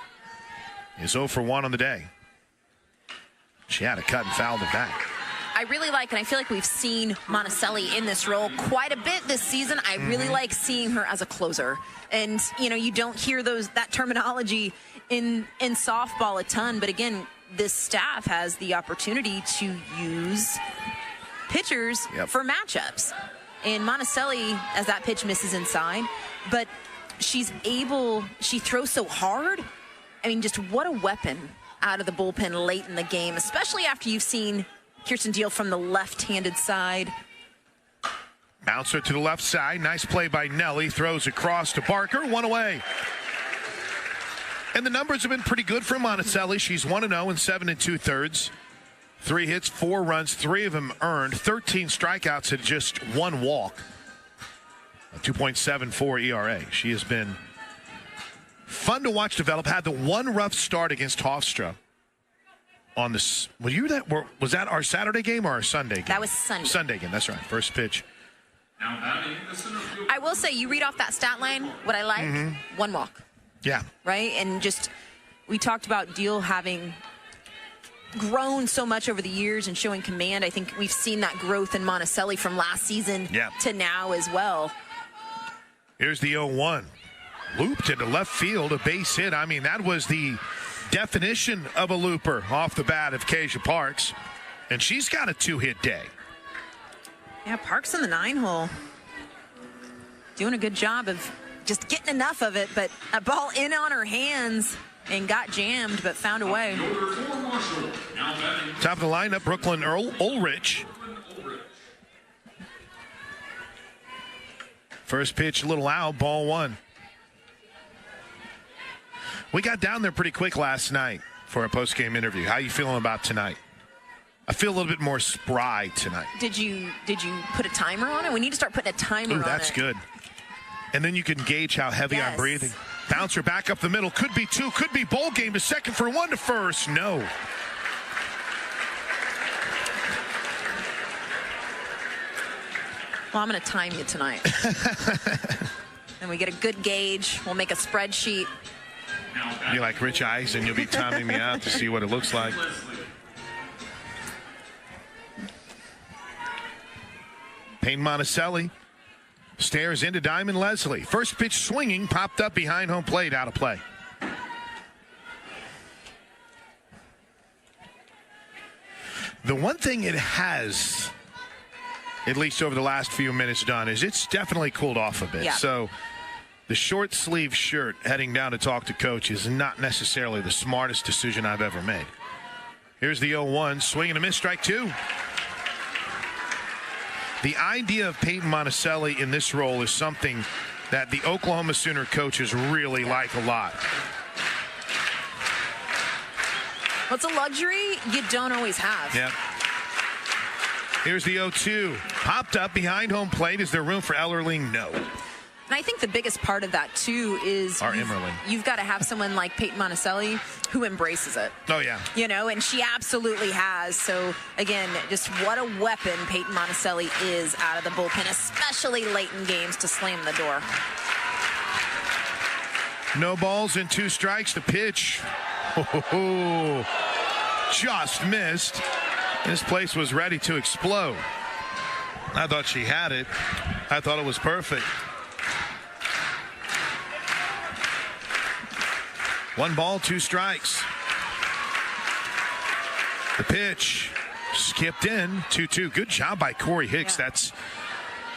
is 0 for 1 on the day. She had a cut and fouled it back. I really like, and I feel like we've seen Monticelli in this role quite a bit this season. I really like seeing her as a closer. And, you don't hear that terminology in softball a ton. But again, this staff has the opportunity to use pitchers for matchups. And Monticelli, as that pitch misses inside, but she throws so hard. I mean, just what a weapon out of the bullpen late in the game, especially after you've seen Kirsten Deal from the left-handed side. Bouncer to the left side. Nice play by Nelly. Throws across to Barker. 1 away. And the numbers have been pretty good for Monticelli. She's 1-0 in 7 2/3. 3 hits, 4 runs, 3 of them earned. 13 strikeouts and just 1 walk. A 2.74 ERA. She has been fun to watch develop. Had the one rough start against Hofstra on this. Was that our Saturday game or our Sunday game? That was Sunday. Sunday game. That's right. First pitch. I will say, you read off that stat line, what I like, 1 walk. Yeah. Right? And we talked about Deal having grown so much over the years and showing command. I think we've seen that growth in Monticelli from last season to now as well. Here's the 0-1. Looped into left field, a base hit. I mean, that was the definition of a looper off the bat of Keisha Parks. And she's got a 2-hit day. Yeah, Parks in the 9-hole. Doing a good job of just getting enough of it, but a ball in on her hands and got jammed, but found a way. Top of the lineup, Brooklyn Ulrich. First pitch, a little out, ball 1. We got down there pretty quick last night for a post-game interview. How you feeling about tonight? I feel a little bit more spry tonight. Did you put a timer on it? We need to start putting a timer on it. That's good. And then you can gauge how heavy I'm breathing. Bouncer back up the middle. Could be 2. Could be bowl game to second for 1 to first. No. Well, I'm going to time you tonight. And we get a good gauge. We'll make a spreadsheet. Be like Rich Eisen. You'll be timing me out to see what it looks like. Payne Monticelli stares into Diamond Leslie. First pitch swinging, popped up behind home plate, out of play. The one thing it has, at least over the last few minutes, done is it's definitely cooled off a bit. Yeah. So the short sleeve shirt heading down to talk to coach is not necessarily the smartest decision I've ever made. Here's the 0-1, swing and a miss, strike 2. The idea of Peyton Monticelli in this role is something that the Oklahoma Sooner coaches really like a lot. Well, it's a luxury you don't always have. Yeah. Here's the 0-2. Popped up behind home plate. Is there room for Ellerling? No. And I think the biggest part of that, too, is you've got to have someone like Peyton Monticelli who embraces it. Oh, yeah. You know, and she absolutely has. So, again, just what a weapon Peyton Monticelli is out of the bullpen, especially late in games to slam the door. No balls and 2 strikes. The pitch. Just missed. This place was ready to explode. I thought she had it. I thought it was perfect. 1 ball, 2 strikes. The pitch skipped in, 2-2. Good job by Corey Hicks. Yeah. That's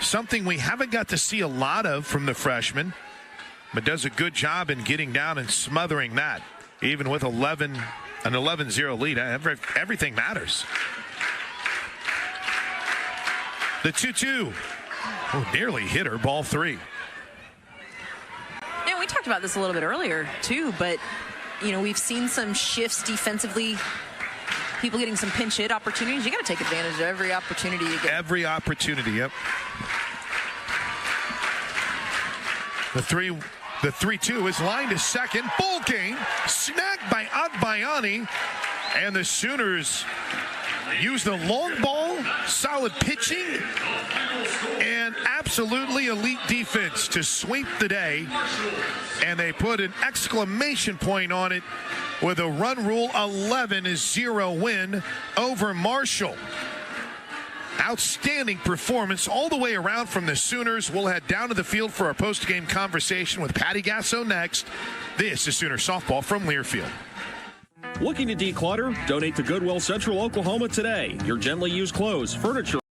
something we haven't got to see a lot of from the freshman, but does a good job in getting down and smothering that. Even with an 11-0 lead, everything matters. The 2-2. Oh, nearly hit her, ball 3. Yeah, we talked about this a little bit earlier, too, but, you know, we've seen some shifts defensively, people getting some pinch hit opportunities. You got to take advantage of every opportunity you get. Every opportunity, yep. The 3-2 is lined to second. Ball game snagged by Agbayani, and the Sooners use the long ball, solid pitching, and absolutely elite defense to sweep the day. And they put an exclamation point on it with a run rule 11-0 win over Marshall. Outstanding performance all the way around from the Sooners. We'll head down to the field for our post-game conversation with Patty Gasso next. This is Sooner Softball from Learfield. Looking to declutter? Donate to Goodwill Central Oklahoma today. Your gently used clothes, furniture,